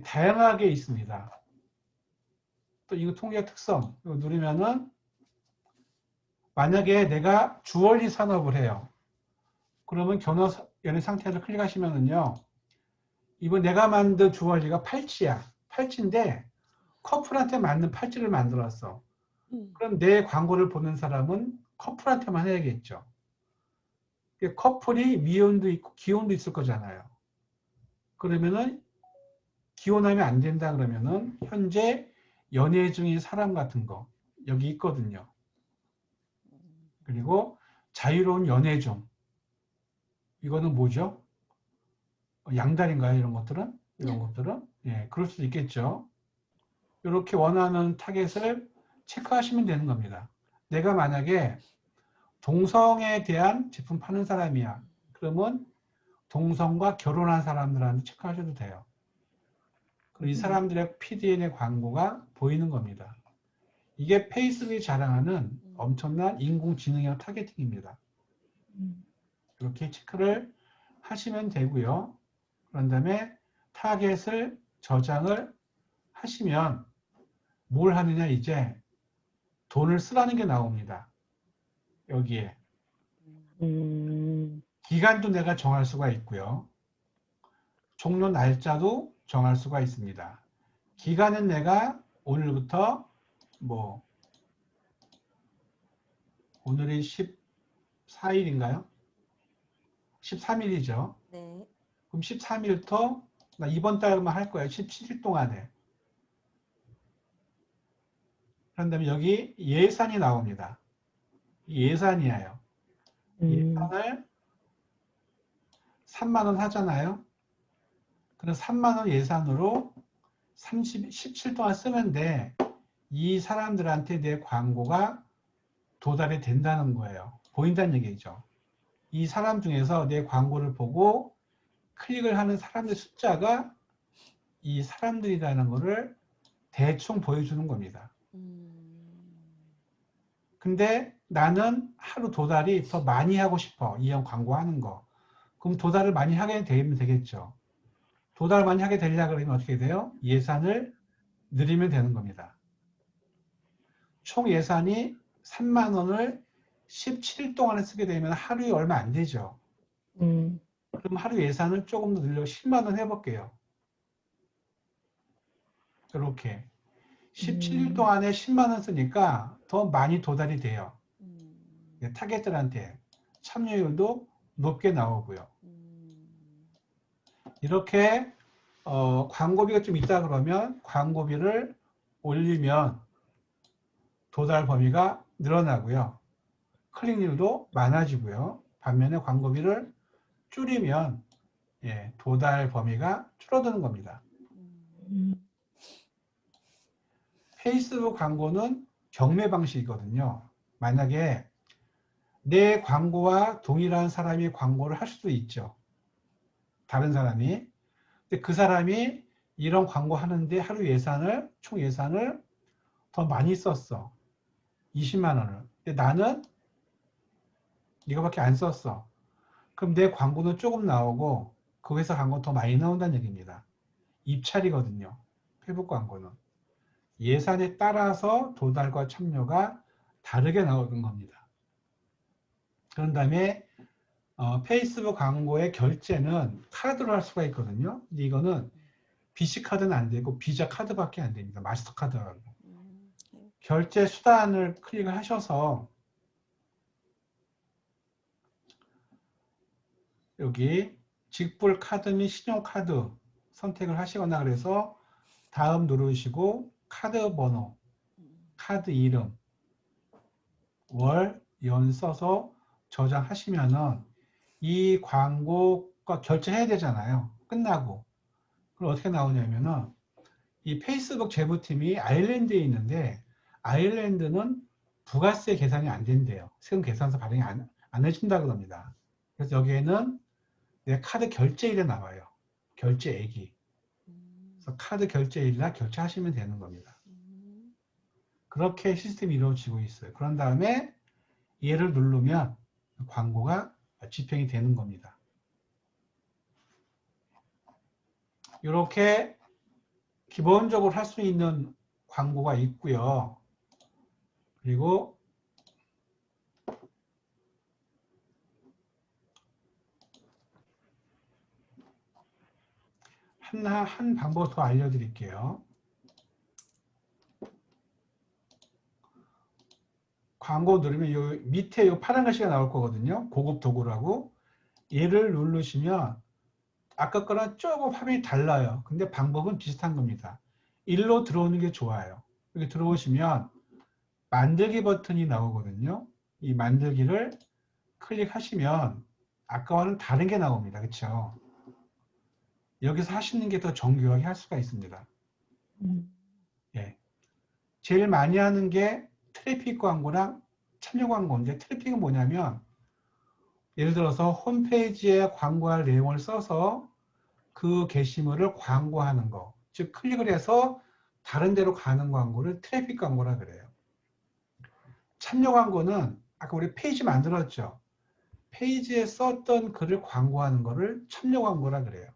다양하게 있습니다. 또 이거 통계 특성, 이거 누르면은 만약에 내가 주얼리 산업을 해요. 그러면 결혼 연애 상태를 클릭하시면은요. 이번 내가 만든 주얼리가 팔찌야. 팔찌인데 커플한테 맞는 팔찌를 만들었어. 그럼 내 광고를 보는 사람은 커플한테만 해야겠죠. 커플이 미혼도 있고 기혼도 있을 거잖아요. 그러면은 기혼하면 안 된다 그러면은 현재 연애 중인 사람 같은 거 여기 있거든요. 그리고 자유로운 연애 중 이거는 뭐죠? 양다리인가요? 이런 것들은? 이런 것들은? 예, 그럴 수도 있겠죠. 이렇게 원하는 타겟을 체크하시면 되는 겁니다. 내가 만약에 동성에 대한 제품 파는 사람이야. 그러면 동성과 결혼한 사람들한테 체크하셔도 돼요. 그리고 이 사람들의 PDN의 광고가 보이는 겁니다. 이게 페이스북이 자랑하는 엄청난 인공지능형 타겟팅입니다. 이렇게 체크를 하시면 되고요. 그런 다음에 타겟을 저장을 하시면 뭘 하느냐 이제 돈을 쓰라는 게 나옵니다. 여기에. 기간도 내가 정할 수가 있고요. 종료 날짜도 정할 수가 있습니다. 기간은 내가 오늘부터 뭐 오늘이 14일인가요? 13일이죠. 네. 그럼 13일부터 나 이번 달만 할 거예요. 17일 동안에. 그런 다음에 여기 예산이 나옵니다. 예산이에요. 예산을 3만 원 하잖아요. 그럼 3만 원 예산으로 17 동안 쓰면 돼. 이 사람들한테 내 광고가 도달이 된다는 거예요. 보인다는 얘기죠. 이 사람 중에서 내 광고를 보고 클릭을 하는 사람들 숫자가 이 사람들이라는 것을 대충 보여주는 겁니다. 근데 나는 하루 도달이 더 많이 하고 싶어. 이형 광고하는 거. 그럼 도달을 많이 하게 되면 되겠죠. 도달 많이 하게 되려고 그러면 어떻게 돼요? 예산을 늘리면 되는 겁니다. 총 예산이 3만 원을 17일 동안에 쓰게 되면 하루에 얼마 안 되죠. 그럼 하루 예산을 조금 더 늘려 10만 원 해볼게요. 이렇게 17일 동안에 10만 원 쓰니까 더 많이 도달이 돼요. 타겟들한테 참여율도 높게 나오고요. 이렇게 광고비가 좀 있다 그러면 광고비를 올리면 도달 범위가 늘어나고요. 클릭률도 많아지고요. 반면에 광고비를 줄이면 도달 범위가 줄어드는 겁니다. 페이스북 광고는 경매 방식이거든요. 만약에 내 광고와 동일한 사람이 광고를 할 수도 있죠. 다른 사람이. 근데 그 사람이 이런 광고 하는데 하루 예산을, 총 예산을 더 많이 썼어. 20만 원을. 근데 나는 이거밖에 안 썼어. 그럼 내 광고는 조금 나오고 그 회사 광고 더 많이 나온다는 얘기입니다. 입찰이거든요. 페이북 광고는. 예산에 따라서 도달과 참여가 다르게 나오는 겁니다. 그런 다음에 페이스북 광고의 결제는 카드로 할 수가 있거든요. 근데 이거는 BC카드는 안 되고 비자 카드밖에 안 됩니다. 마스터카드라고. 결제 수단을 클릭을 하셔서 여기 직불 카드 및 신용카드 선택을 하시거나 그래서 다음 누르시고 카드 번호, 카드 이름, 월, 연 써서 저장하시면은 이 광고가 결제해야 되잖아요. 끝나고. 그럼 어떻게 나오냐면은 이 페이스북 재무팀이 아일랜드에 있는데 아일랜드는 부가세 계산이 안 된대요. 세금 계산서 발행이 안 해준다 그럽니다. 그래서 여기에는 내 카드 결제일에 나와요. 결제액이. 그래서 카드 결제일이나 결제하시면 되는 겁니다. 그렇게 시스템이 이루어지고 있어요. 그런 다음에 얘를 누르면 광고가 집행이 되는 겁니다. 이렇게 기본적으로 할 수 있는 광고가 있고요. 그리고 한 방법 더 알려드릴게요. 광고 누르면 요 밑에 요 파란 글씨가 나올 거거든요. 고급 도구라고. 얘를 누르시면 아까 거랑 조금 화면이 달라요. 근데 방법은 비슷한 겁니다. 일로 들어오는 게 좋아요. 여기 들어오시면 만들기 버튼이 나오거든요. 이 만들기를 클릭하시면 아까와는 다른 게 나옵니다. 그렇죠? 여기서 하시는 게 더 정교하게 할 수가 있습니다. 예. 제일 많이 하는 게 트래픽 광고랑 참여 광고인데 트래픽은 뭐냐면 예를 들어서 홈페이지에 광고할 내용을 써서 그 게시물을 광고하는 거. 즉 클릭을 해서 다른 데로 가는 광고를 트래픽 광고라 그래요. 참여 광고는 아까 우리 페이지 만들었죠. 페이지에 썼던 글을 광고하는 거를 참여 광고라 그래요.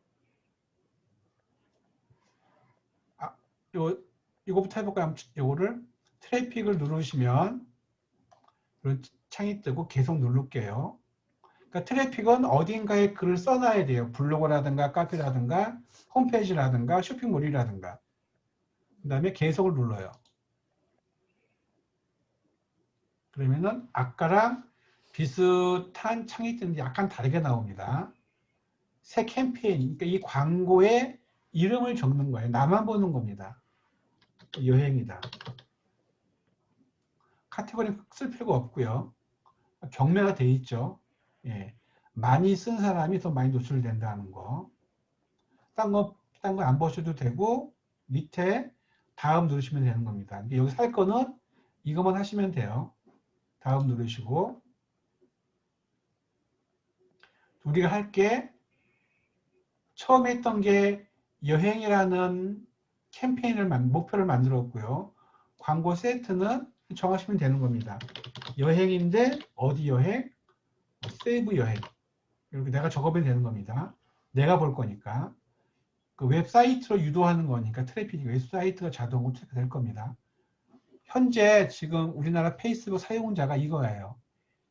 이거부터 해볼까요? 요거를 트래픽을 누르시면 이런 창이 뜨고 계속 누를게요. 그러니까 트래픽은 어딘가에 글을 써놔야 돼요. 블로그라든가 카페라든가 홈페이지라든가 쇼핑몰이라든가. 그 다음에 계속을 눌러요. 그러면은 아까랑 비슷한 창이 뜨는데 약간 다르게 나옵니다. 새 캠페인, 그러니까 이 광고의 이름을 적는 거예요. 나만 보는 겁니다. 여행이다. 카테고리 쓸 필요가 없고요. 경매가 돼 있죠. 예. 많이 쓴 사람이 더 많이 노출된다는 거. 딴 거 안 보셔도 되고, 밑에 다음 누르시면 되는 겁니다. 여기 살 거는 이것만 하시면 돼요. 다음 누르시고, 우리가 할 게, 처음 했던 게 여행이라는 캠페인을, 목표를 만들었고요. 광고 세트는 정하시면 되는 겁니다. 여행인데, 어디 여행? 세이브 여행. 이렇게 내가 적으면 되는 겁니다. 내가 볼 거니까. 그 웹사이트로 유도하는 거니까 트래픽이 웹사이트가 자동으로 체크될 겁니다. 현재 지금 우리나라 페이스북 사용자가 이거예요.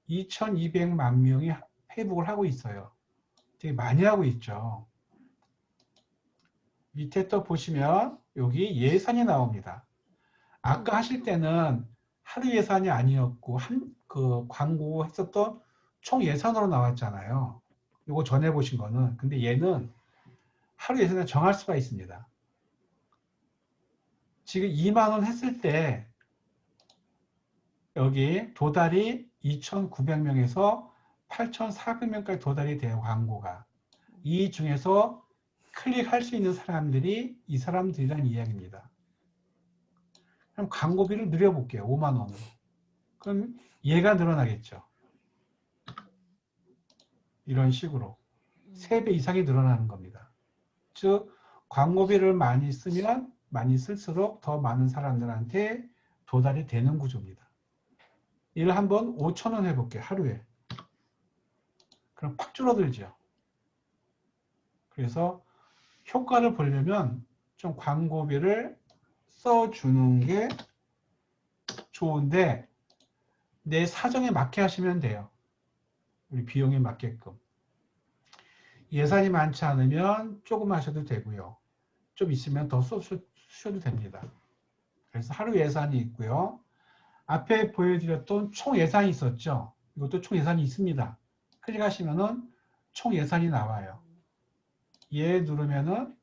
2200만 명이 페이북을 하고 있어요. 되게 많이 하고 있죠. 밑에 또 보시면 여기 예산이 나옵니다. 아까 하실 때는 하루 예산이 아니었고 그 광고 했었던 총 예산으로 나왔잖아요. 요거 전에 보신 거는. 근데 얘는 하루 예산을 정할 수가 있습니다. 지금 2만 원 했을 때 여기 도달이 2,900명에서 8,400명까지 도달이 돼요. 광고가. 이 중에서 클릭할 수 있는 사람들이 이 사람들이란 이야기입니다. 그럼 광고비를 늘려볼게요. 5만 원으로. 그럼 얘가 늘어나겠죠. 이런 식으로 3배 이상이 늘어나는 겁니다. 즉 광고비를 많이 쓰면 많이 쓸수록 더 많은 사람들한테 도달이 되는 구조입니다. 이를 한번 5,000원 해볼게요. 하루에. 그럼 팍 줄어들죠. 그래서 효과를 보려면 좀 광고비를 써주는 게 좋은데 내 사정에 맞게 하시면 돼요. 우리 비용에 맞게끔. 예산이 많지 않으면 조금 하셔도 되고요. 좀 있으면 더 쓰셔도 됩니다. 그래서 하루 예산이 있고요. 앞에 보여드렸던 총 예산이 있었죠. 이것도 총 예산이 있습니다. 클릭하시면은 총 예산이 나와요. 얘 누르면은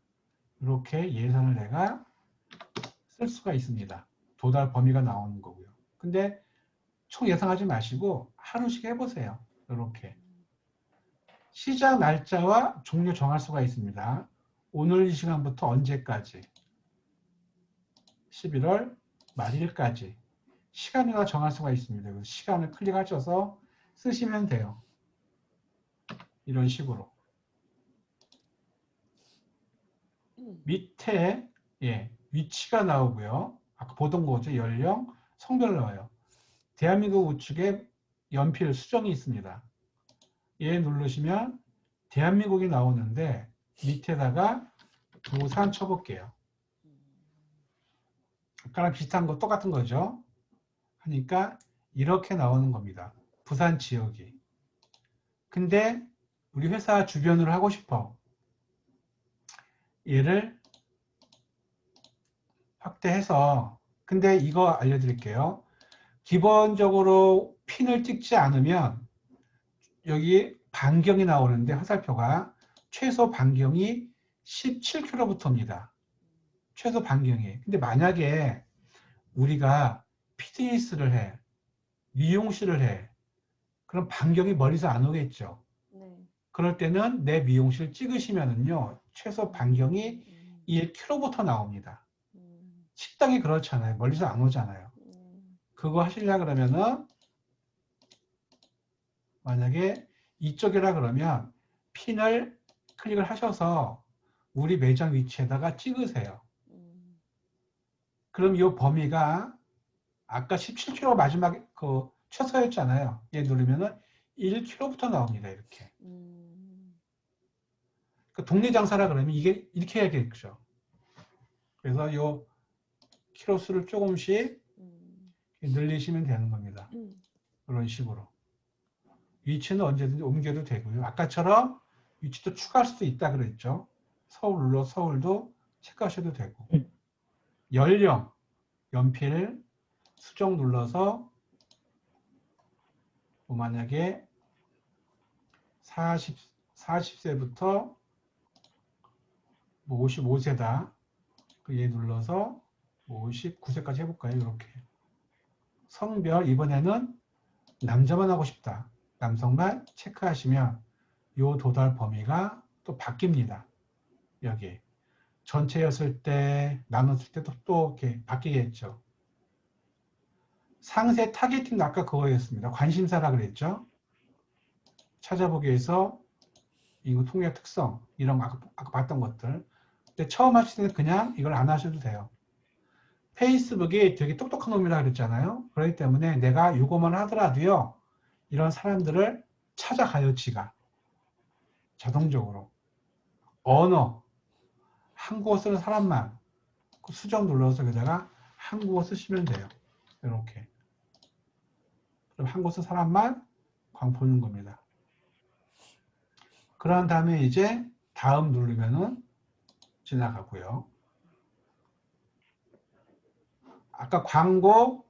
이렇게 예산을 내가 쓸 수가 있습니다. 도달 범위가 나오는 거고요. 근데 총 예상하지 마시고 하루씩 해보세요. 이렇게. 시작 날짜와 종료 정할 수가 있습니다. 오늘 이 시간부터 언제까지? 11월 말일까지. 시간을 정할 수가 있습니다. 그래서 시간을 클릭하셔서 쓰시면 돼요. 이런 식으로. 밑에 위치가 나오고요. 아까 보던 거죠. 연령, 성별 나와요. 대한민국 우측에 연필 수정이 있습니다. 얘 누르시면 대한민국이 나오는데 밑에다가 부산 쳐볼게요. 아까랑 비슷한 거 똑같은 거죠. 하니까 이렇게 나오는 겁니다. 부산 지역이. 근데 우리 회사 주변으로 하고 싶어. 얘를 확대해서 근데 이거 알려드릴게요. 기본적으로 핀을 찍지 않으면 여기 반경이 나오는데 화살표가 최소 반경이 17km입니다. 최소 반경이. 근데 만약에 우리가 피트니스를 해, 미용실을 해, 그럼 반경이 멀리서 안 오겠죠. 네. 그럴 때는 내 미용실 찍으시면은요, 최소 반경이 1km부터 나옵니다. 식당이 그렇잖아요. 멀리서 안 오잖아요. 그거 하시려고 그러면은 만약에 이쪽이라 그러면 핀을 클릭을 하셔서 우리 매장 위치에다가 찍으세요. 그럼 이 범위가 아까 17km 마지막에 그 최소였잖아요. 얘 누르면은 1km부터 나옵니다. 이렇게. 그 동네 장사라 그러면 이게 이렇게 해야겠죠. 그래서 요 키로수를 조금씩 늘리시면 되는 겁니다. 이런 식으로. 위치는 언제든지 옮겨도 되고요. 아까처럼 위치도 추가할 수도 있다 그랬죠. 서울로 서울도 체크하셔도 되고. 연령, 연필, 수정 눌러서 뭐 만약에 40세부터 뭐 55세다. 얘 눌러서 59세까지 해볼까요? 이렇게. 성별 이번에는 남자만 하고 싶다. 남성만 체크하시면 요 도달 범위가 또 바뀝니다. 여기 전체였을 때 나눴을 때도 또 이렇게 바뀌겠죠. 상세 타겟팅도 아까 그거였습니다. 관심사라 그랬죠. 찾아보기에서 이거 통계 특성 이런 거 아까 봤던 것들. 근데 처음 하실 때는 그냥 이걸 안 하셔도 돼요. 페이스북이 되게 똑똑한 놈이라 그랬잖아요. 그렇기 때문에 내가 이거만 하더라도요. 이런 사람들을 찾아가요. 지가. 자동적으로. 언어. 한국어 쓰는 사람만 수정 눌러서 여기다가 한국어 쓰시면 돼요. 이렇게. 그럼 한국어 쓰는 사람만 광 보는 겁니다. 그런 다음에 이제 다음 누르면은 지나가고요. 아까 광고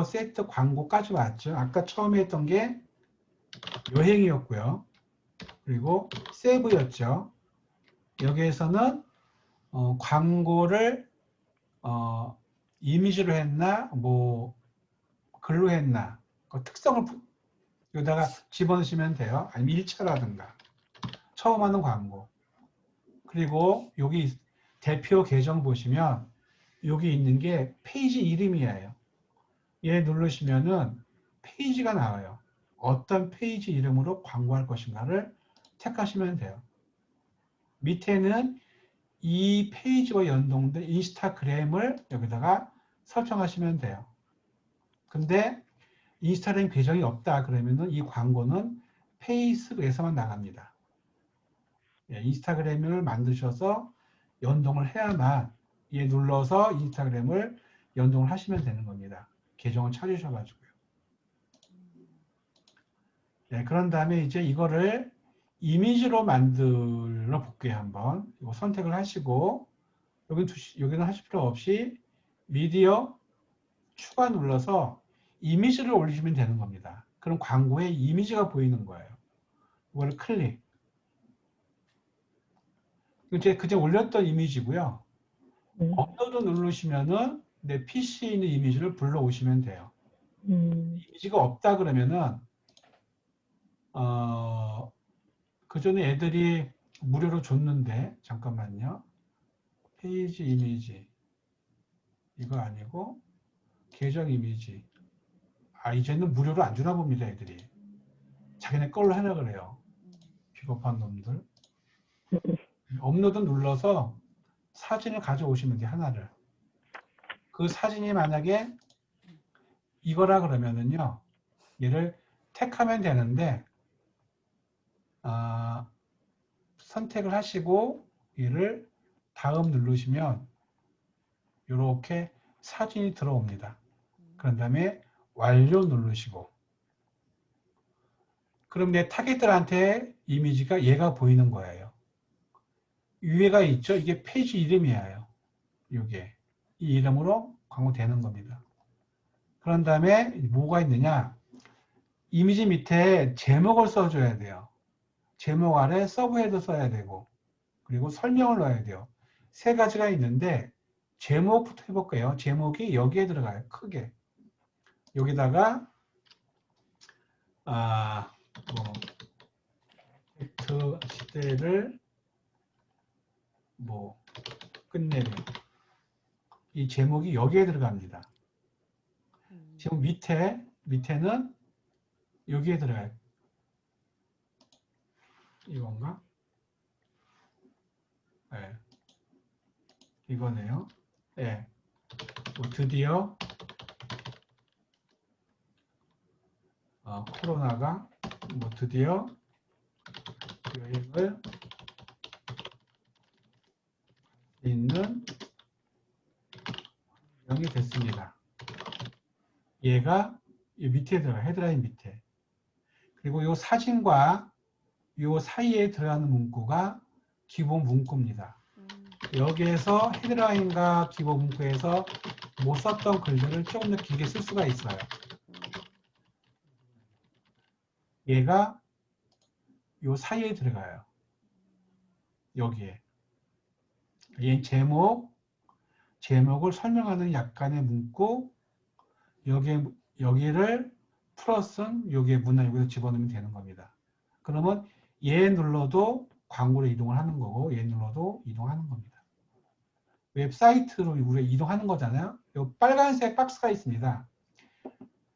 세트 광고까지 왔죠. 아까 처음에 했던 게 여행이었고요. 그리고 세브였죠. 여기에서는 광고를 이미지로 했나 뭐 글로 했나 그 특성을 여기다가 집어넣으시면 돼요. 아니면 1차라든가 처음 하는 광고. 그리고 여기 대표 계정 보시면 여기 있는 게 페이지 이름이에요. 얘 누르시면은 페이지가 나와요. 어떤 페이지 이름으로 광고할 것인가를 택하시면 돼요. 밑에는 이 페이지와 연동된 인스타그램을 여기다가 설정하시면 돼요. 근데 인스타그램 계정이 없다 그러면은 이 광고는 페이스북에서만 나갑니다. 예, 인스타그램을 만드셔서 연동을 해야만 얘 눌러서 인스타그램을 연동을 하시면 되는 겁니다. 계정을 찾으셔가지고요. 네, 그런 다음에 이제 이거를 이미지로 만들어 볼게요. 한번 이거 선택을 하시고 여기는 하실 필요 없이 미디어 추가 눌러서 이미지를 올리시면 되는 겁니다. 그럼 광고에 이미지가 보이는 거예요. 이걸 클릭. 이제 그제 올렸던 이미지고요. 업로드 누르시면은 내 PC에 있는 이미지를 불러오시면 돼요. 이미지가 없다 그러면은 그 전에 애들이 무료로 줬는데 잠깐만요. 페이지 이미지 이거 아니고 계정 이미지. 이제는 무료로 안 주나 봅니다. 애들이 자기네 걸로 하라 그래요. 비겁한 놈들. 업로드 눌러서 사진을 가져오시면 돼요. 하나를. 그 사진이 만약에 이거라 그러면은요. 얘를 택하면 되는데 선택을 하시고 얘를 다음 누르시면 이렇게 사진이 들어옵니다. 그런 다음에 완료 누르시고 그럼 내 타겟들한테 이미지가 얘가 보이는 거예요. 위에가 있죠? 이게 페이지 이름이에요. 이게 이 이름으로 광고되는 겁니다. 그런 다음에 뭐가 있느냐? 이미지 밑에 제목을 써줘야 돼요. 제목 아래 서브헤드 써야 되고 그리고 설명을 넣어야 돼요. 세 가지가 있는데 제목부터 해볼게요. 제목이 여기에 들어가요. 크게. 여기다가 뭐 시대를 뭐 끝내려. 이 제목이 여기에 들어갑니다. 제목 밑에는 여기에 들어가요. 이건가? 네. 이거네요. 네. 뭐 드디어 코로나가 뭐 드디어 여행을 있는 명이 됐습니다. 얘가 이 밑에 들어가요. 헤드라인 밑에. 그리고 이 사진과 이 사이에 들어가는 문구가 기본 문구입니다. 여기에서 헤드라인과 기본 문구에서 못 썼던 글들을 조금 더 길게 쓸 수가 있어요. 얘가 이 사이에 들어가요. 여기에. 얘 제목을 설명하는 약간의 문구, 여기에 여기를 풀었은 여기에 문화 여기서 집어넣으면 되는 겁니다. 그러면 얘 눌러도 광고로 이동을 하는 거고 얘 눌러도 이동하는 겁니다. 웹사이트로 우리가 이동하는 거잖아요. 이 빨간색 박스가 있습니다.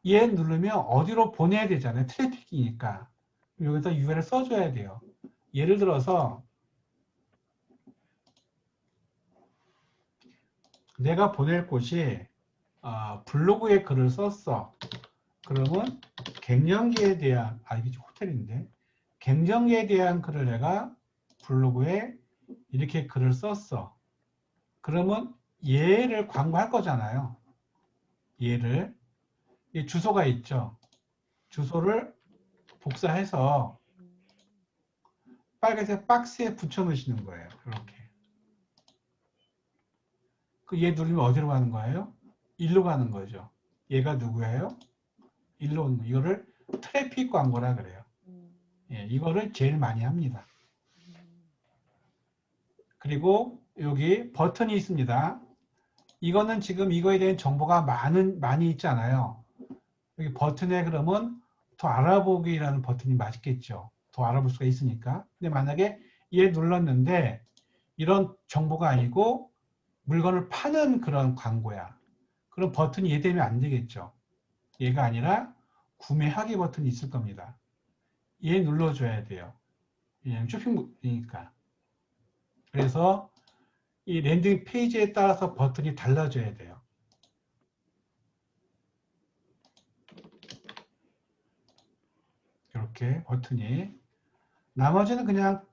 얘 누르면 어디로 보내야 되잖아요. 트래픽이니까. 여기다 URL 써줘야 돼요. 예를 들어서 내가 보낼 곳이 블로그에 글을 썼어. 그러면 갱년기에 대한 이게 호텔인데 갱년기에 대한 글을 내가 블로그에 이렇게 글을 썼어. 그러면 얘를 광고할 거잖아요. 얘를 이 주소가 있죠. 주소를 복사해서 빨간색 박스에 붙여 놓으시는 거예요. 이렇게. 얘 누르면 어디로 가는 거예요? 일로 가는 거죠. 얘가 누구예요? 일로 오는 거. 이거를 트래픽 광고라 그래요. 예, 이거를 제일 많이 합니다. 그리고 여기 버튼이 있습니다. 이거는 지금 이거에 대한 정보가 많이 있잖아요. 여기 버튼에 그러면 더 알아보기라는 버튼이 맞겠죠. 더 알아볼 수가 있으니까. 근데 만약에 얘 눌렀는데 이런 정보가 아니고 물건을 파는 그런 광고야. 그럼 버튼이 얘 되면 안 되겠죠. 얘가 아니라 구매하기 버튼이 있을 겁니다. 얘 눌러줘야 돼요. 왜냐면 쇼핑이니까. 그래서 이 랜딩 페이지에 따라서 버튼이 달라져야 돼요. 이렇게 버튼이. 나머지는 그냥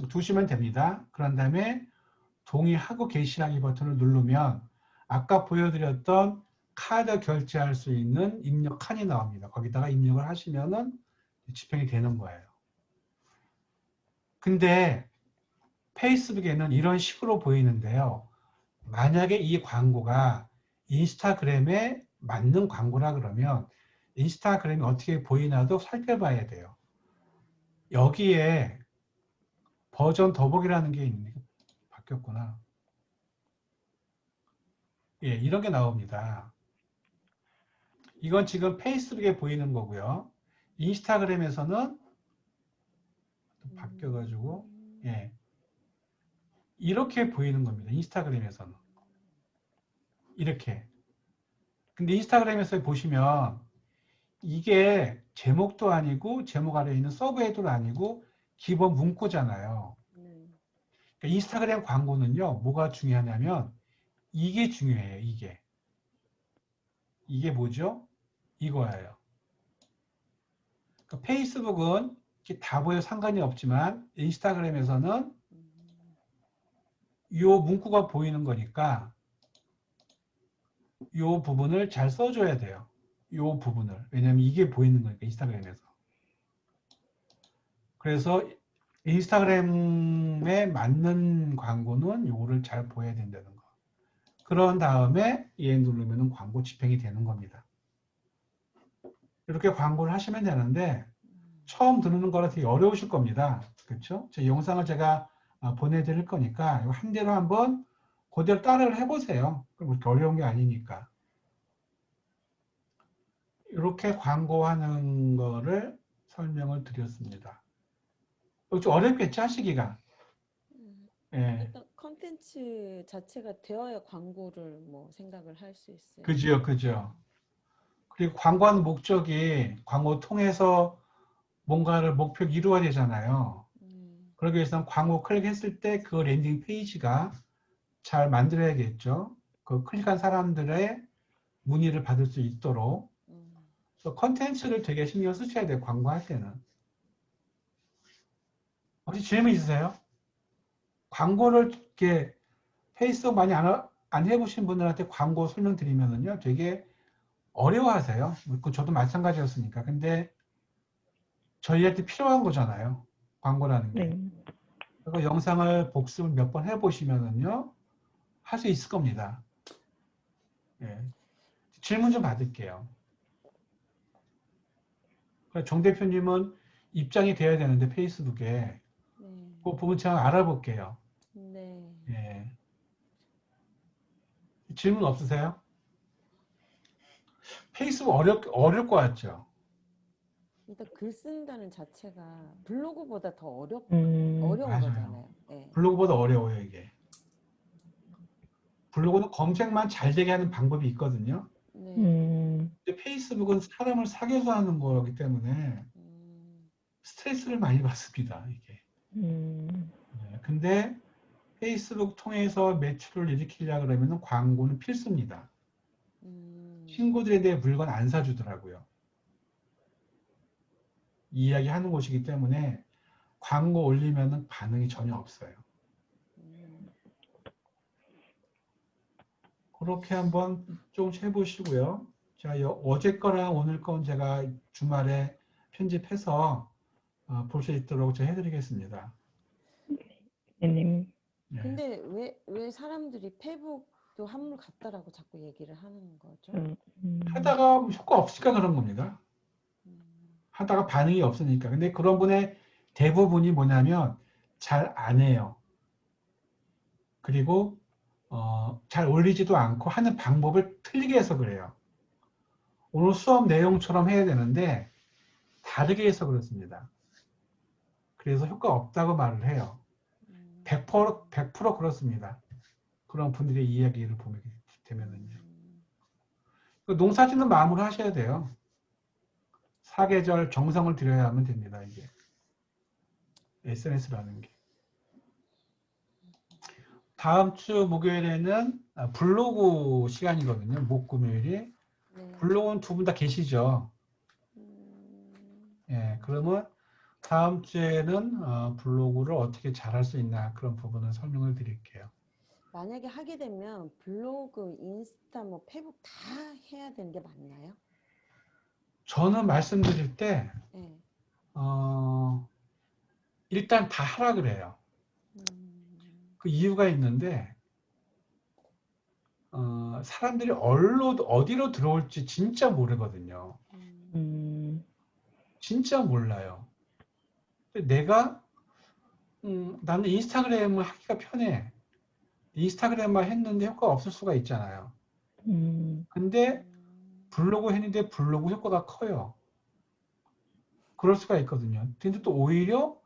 두시면 됩니다. 그런 다음에 동의하고 게시하기 버튼을 누르면 아까 보여드렸던 카드 결제할 수 있는 입력 칸이 나옵니다. 거기다가 입력을 하시면은 집행이 되는 거예요. 근데 페이스북에는 이런 식으로 보이는데요. 만약에 이 광고가 인스타그램에 맞는 광고라 그러면 인스타그램이 어떻게 보이나도 살펴봐야 돼요. 여기에 버전 더보기라는 게 있는 게 바뀌었구나. 예, 이런 게 나옵니다. 이건 지금 페이스북에 보이는 거고요. 인스타그램에서는 바뀌어가지고 예, 이렇게 보이는 겁니다. 인스타그램에서는 이렇게. 근데 인스타그램에서 보시면 이게 제목도 아니고 제목 아래에 있는 서브헤드도 아니고 기본 문구잖아요. 그러니까 인스타그램 광고는요, 뭐가 중요하냐면 이게 중요해요. 이게 뭐죠? 이거예요. 그러니까 페이스북은 이렇게 다 보여 상관이 없지만 인스타그램에서는 이 문구가 보이는 거니까 이 부분을 잘 써줘야 돼요. 이 부분을. 왜냐하면 이게 보이는 거니까 인스타그램에서. 그래서 인스타그램에 맞는 광고는 요거를 잘 보여야 된다는 거. 그런 다음에 얘 누르면 광고 집행이 되는 겁니다. 이렇게 광고를 하시면 되는데 처음 듣는 거라 되게 어려우실 겁니다. 그렇죠? 제 영상을 제가 보내드릴 거니까 한 대로 한번 그대로 따라를 해보세요. 그렇게 어려운 게 아니니까. 이렇게 광고하는 거를 설명을 드렸습니다. 좀 어렵겠죠, 하시기가. 예. 일단 컨텐츠 자체가 되어야 광고를 뭐 생각을 할 수 있어요. 그죠, 그죠. 그리고 광고하는 목적이 광고 통해서 뭔가를 목표를 이루어야 되잖아요. 그러기 위해서는 광고 클릭했을 때 그 랜딩 페이지가 잘 만들어야겠죠. 그 클릭한 사람들의 문의를 받을 수 있도록. 그래서 컨텐츠를 되게 신경 쓰셔야 돼요. 광고할 때는. 혹시 질문 있으세요? 광고를 이렇게 페이스북 많이 안 해보신 분들한테 광고 설명드리면은요, 되게 어려워하세요. 저도 마찬가지였으니까. 근데 저희한테 필요한 거잖아요. 광고라는 게. 네. 그리고 영상을 복습을 몇 번 해보시면은요, 할 수 있을 겁니다. 예. 질문 좀 받을게요. 정 대표님은 입장이 돼야 되는데 페이스북에 그 부분 제가 알아볼게요. 네. 예. 질문 없으세요? 페이스북 어려울 것 같죠? 일단 글 쓴다는 자체가 블로그보다 더 음, 어려운 맞아요. 거잖아요. 예. 블로그보다 어려워요, 이게. 블로그는 검색만 잘 되게 하는 방법이 있거든요. 네. 근데 페이스북은 사람을 사귀어서 하는 거기 때문에 음, 스트레스를 많이 받습니다, 이게. 네, 근데 페이스북 통해서 매출을 일으키려고 그러면 광고는 필수입니다. 친구들에 대해 물건 안 사주더라고요. 이야기하는 곳이기 때문에 광고 올리면 반응이 전혀 없어요. 그렇게 한번 조금씩 해보시고요. 자, 어제 거랑 오늘 건 제가 주말에 편집해서 볼 수 있도록 제가 해드리겠습니다. 님. 네. 근데 왜 사람들이 페북도 한물 같다라고 자꾸 얘기를 하는 거죠? 하다가 효과 없으니까 그런 겁니다. 하다가 반응이 없으니까. 근데 그런 분의 대부분이 뭐냐면 잘 안 해요. 그리고 잘 올리지도 않고 하는 방법을 틀리게 해서 그래요. 오늘 수업 내용처럼 해야 되는데 다르게 해서 그렇습니다. 그래서 효과 없다고 말을 해요. 100% 그렇습니다. 그런 분들의 이야기를 보게 되면은요. 농사짓는 마음으로 하셔야 돼요. 사계절 정성을 들여야 하면 됩니다. 이게 SNS라는 게. 다음 주 목요일에는 블로그 시간이거든요. 목 금요일이. 네. 블로그는 두 분 다 계시죠. 예, 그러면 다음 주에는 블로그를 어떻게 잘 할 수 있나 그런 부분을 설명을 드릴게요. 만약에 하게 되면 블로그, 인스타, 뭐 페북 다 해야 되는 게 맞나요? 저는 말씀드릴 때 네. 일단 다 하라 그래요. 그 이유가 있는데 사람들이 어디로 들어올지 진짜 모르거든요. 진짜 몰라요. 근데 내가 나는 인스타그램을 하기가 편해. 인스타그램만 했는데 효과가 없을 수가 있잖아요. 근데 블로그 했는데 블로그 효과가 커요. 그럴 수가 있거든요. 근데 또 오히려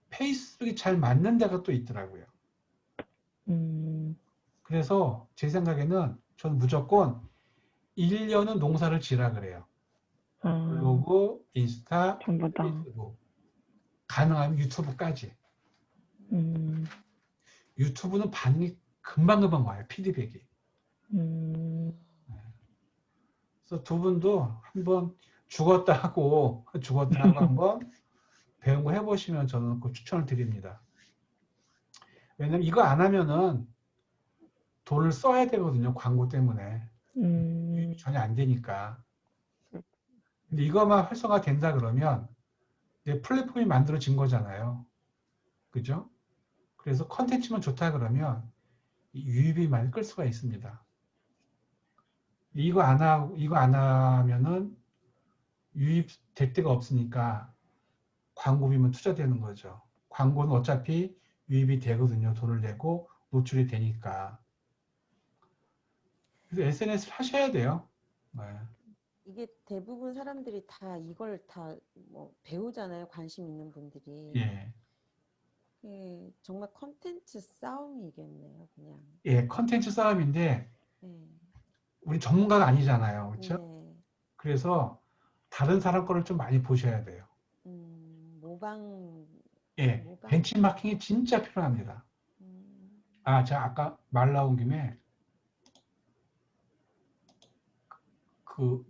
페이스북이 잘 맞는 데가 또 있더라고요. 그래서 제 생각에는 저는 무조건 1년은 농사를 지라 그래요. 블로그, 인스타, 전부 다. 페이스북. 가능하면 유튜브까지. 유튜브는 반응이 금방금방 와요. 피드백이. 그래서 두 분도 한번 죽었다 하고 한번 배운 거 해보시면 저는 그 추천을 드립니다. 왜냐면 이거 안 하면은 돈을 써야 되거든요. 광고 때문에. 유입이 전혀 안 되니까. 근데 이거만 활성화 된다 그러면 내 플랫폼이 만들어진 거잖아요. 그죠? 그래서 컨텐츠만 좋다 그러면 유입이 많이 끌 수가 있습니다. 이거 안 하면은 유입 될 데가 없으니까 광고비만 투자되는 거죠. 광고는 어차피 유입이 되거든요. 돈을 내고 노출이 되니까. 그래서 SNS 하셔야 돼요. 네. 이게 대부분 사람들이 다 이걸 다 뭐 배우잖아요. 관심 있는 분들이. 예. 정말 컨텐츠 싸움이겠네요. 그냥. 예, 컨텐츠 싸움인데 네. 우리 전문가가 아니잖아요. 그렇죠? 네. 그래서 다른 사람 거를 좀 많이 보셔야 돼요. 모방. 예, 벤치마킹이 진짜 필요합니다. 제가 아까 말 나온 김에 그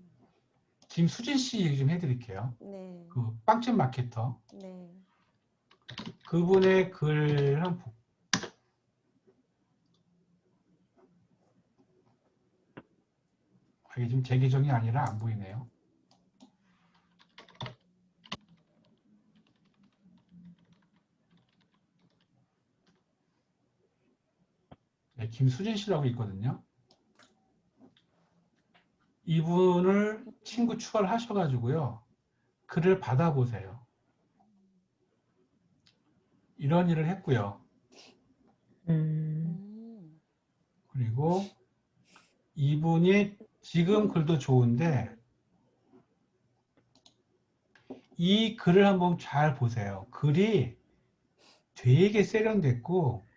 김수진 씨 얘기 좀 해드릴게요. 네. 그 빵집 마케터. 네. 그분의 글 한 이게 지금 제 계정이 아니라 안 보이네요. 네, 김수진 씨라고 있거든요. 이분을 친구 추가를 하셔가지고요. 글을 받아보세요. 이런 일을 했고요. 그리고 이분이 지금 글도 좋은데 이 글을 한번 잘 보세요. 글이 되게 세련됐고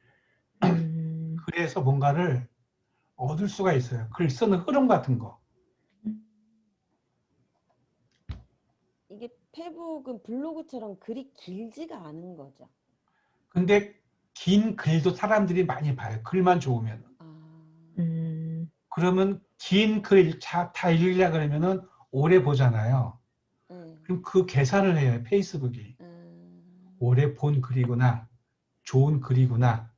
글에서 뭔가를 얻을 수가 있어요. 글 쓰는 흐름 같은 거. 이게 페북은 블로그처럼 글이 길지가 않은 거죠. 근데 긴 글도 사람들이 많이 봐요. 글만 좋으면. 그러면 긴 글 다 읽으려 그러면은 오래 보잖아요. 네. 그럼 그 계산을 해요. 페이스북이. 오래 본 글이구나. 좋은 글이구나.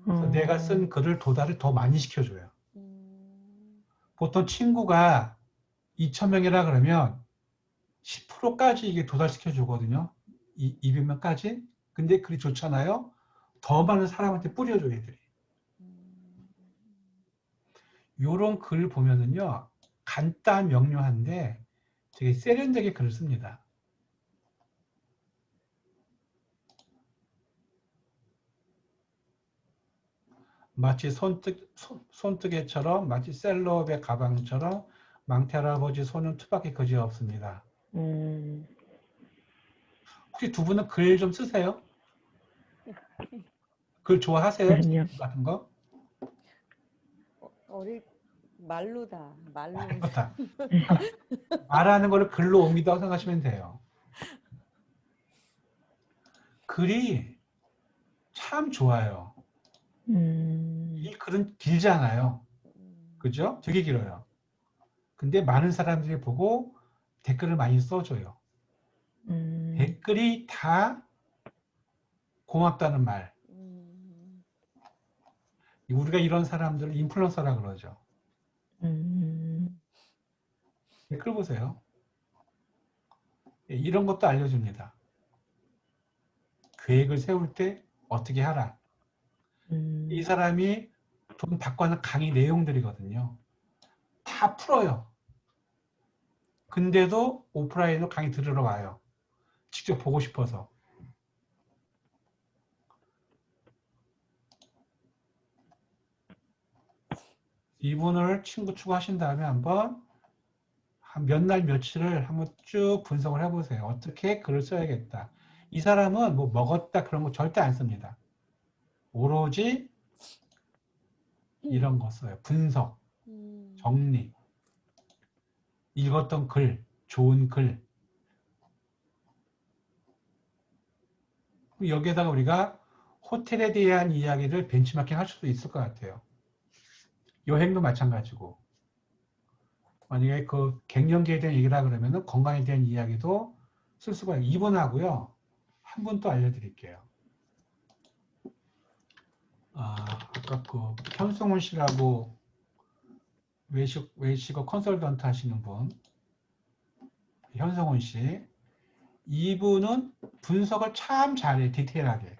그래서 내가 쓴 글을 도달을 더 많이 시켜줘요. 보통 친구가 2,000명이라 그러면 10%까지 이게 도달시켜 주거든요. 200명까지. 근데 글이 좋잖아요. 더 많은 사람한테 뿌려줘요, 애들이. 요런 글 보면은요, 간단 명료한데 되게 세련되게 글을 씁니다. 마치 손뜨개처럼, 마치 셀럽의 가방처럼 망태 할아버지 손은 투박이 그지 없습니다. 혹시 두 분은 글 좀 쓰세요? 글 좋아하세요? 아니요. 같은 거? 어릴 말로다. 말로. 말로다. 말하는 거를 글로 옮기다고 생각하시면 돼요. 글이 참 좋아요. 이 글은 길잖아요. 그죠? 되게 길어요. 근데 많은 사람들이 보고 댓글을 많이 써줘요. 댓글이 다 고맙다는 말. 우리가 이런 사람들을 인플루언서라 그러죠. 댓글 보세요. 이런 것도 알려줍니다. 계획을 세울 때 어떻게 하라. 이 사람이 돈 받고 하는 강의 내용들이거든요. 다 풀어요. 근데도 오프라인으로 강의 들으러 와요. 직접 보고 싶어서. 이분을 친구 추가하신 다음에 한번 한 몇 날 며칠을 한번 쭉 분석을 해보세요. 어떻게 글을 써야겠다. 이 사람은 뭐 먹었다 그런 거 절대 안 씁니다. 오로지 이런 거 써요. 분석, 정리, 읽었던 글, 좋은 글. 여기에다가 우리가 호텔에 대한 이야기를 벤치마킹 할 수도 있을 것 같아요. 여행도 마찬가지고. 만약에 그 갱년기에 대한 얘기라 그러면 건강에 대한 이야기도 쓸 수가 있어요. 이분하고요. 한 분 또 알려드릴게요. 아까 그 현승훈 씨라고 외식어 컨설턴트 하시는 분. 현승훈 씨. 이분은 분석을 참 잘해, 디테일하게.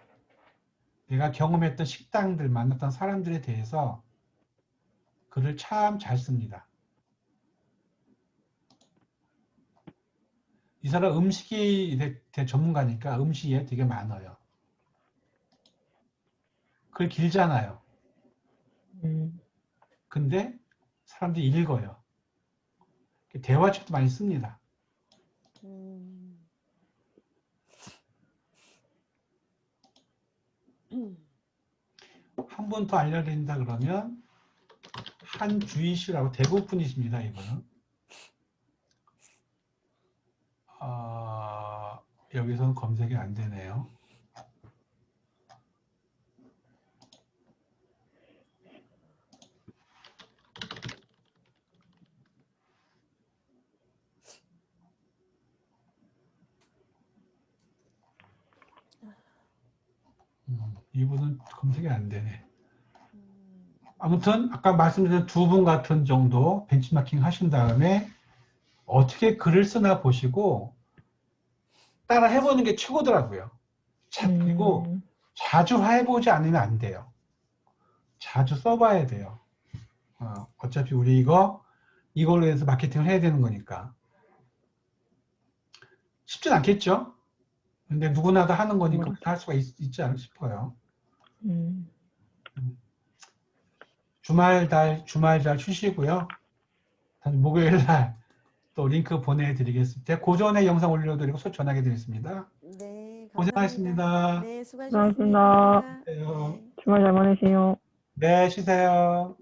내가 경험했던 식당들, 만났던 사람들에 대해서 글을 참 잘 씁니다. 이 사람 음식이 전문가니까 음식에 되게 많아요. 글 길잖아요. 근데 사람들이 읽어요. 대화책도 많이 씁니다. 한 번 더 알려드린다 그러면 한주희 씨라고 대구 분이십니다. 이분은. 여기서는 검색이 안 되네요. 이분은 검색이 안 되네. 아무튼 아까 말씀드린 두 분 같은 정도 벤치마킹 하신 다음에 어떻게 글을 쓰나 보시고 따라 해보는 게 최고더라고요. 그리고 자주 해보지 않으면 안 돼요. 자주 써봐야 돼요. 어차피 우리 이걸로 해서 마케팅을 해야 되는 거니까. 쉽진 않겠죠? 근데 누구나 다 하는 거니까 할 수가 있지 않을까 싶어요. 주말 잘 쉬시고요. 목요일 날 또 링크 보내드리겠습니다. 고전의 영상 올려드리고 소 전하게 되겠습니다. 네, 감사합니다. 고생하셨습니다. 네, 수고하셨습니다. 수고하셨습니다. 네. 네. 주말 잘 보내세요. 네, 쉬세요.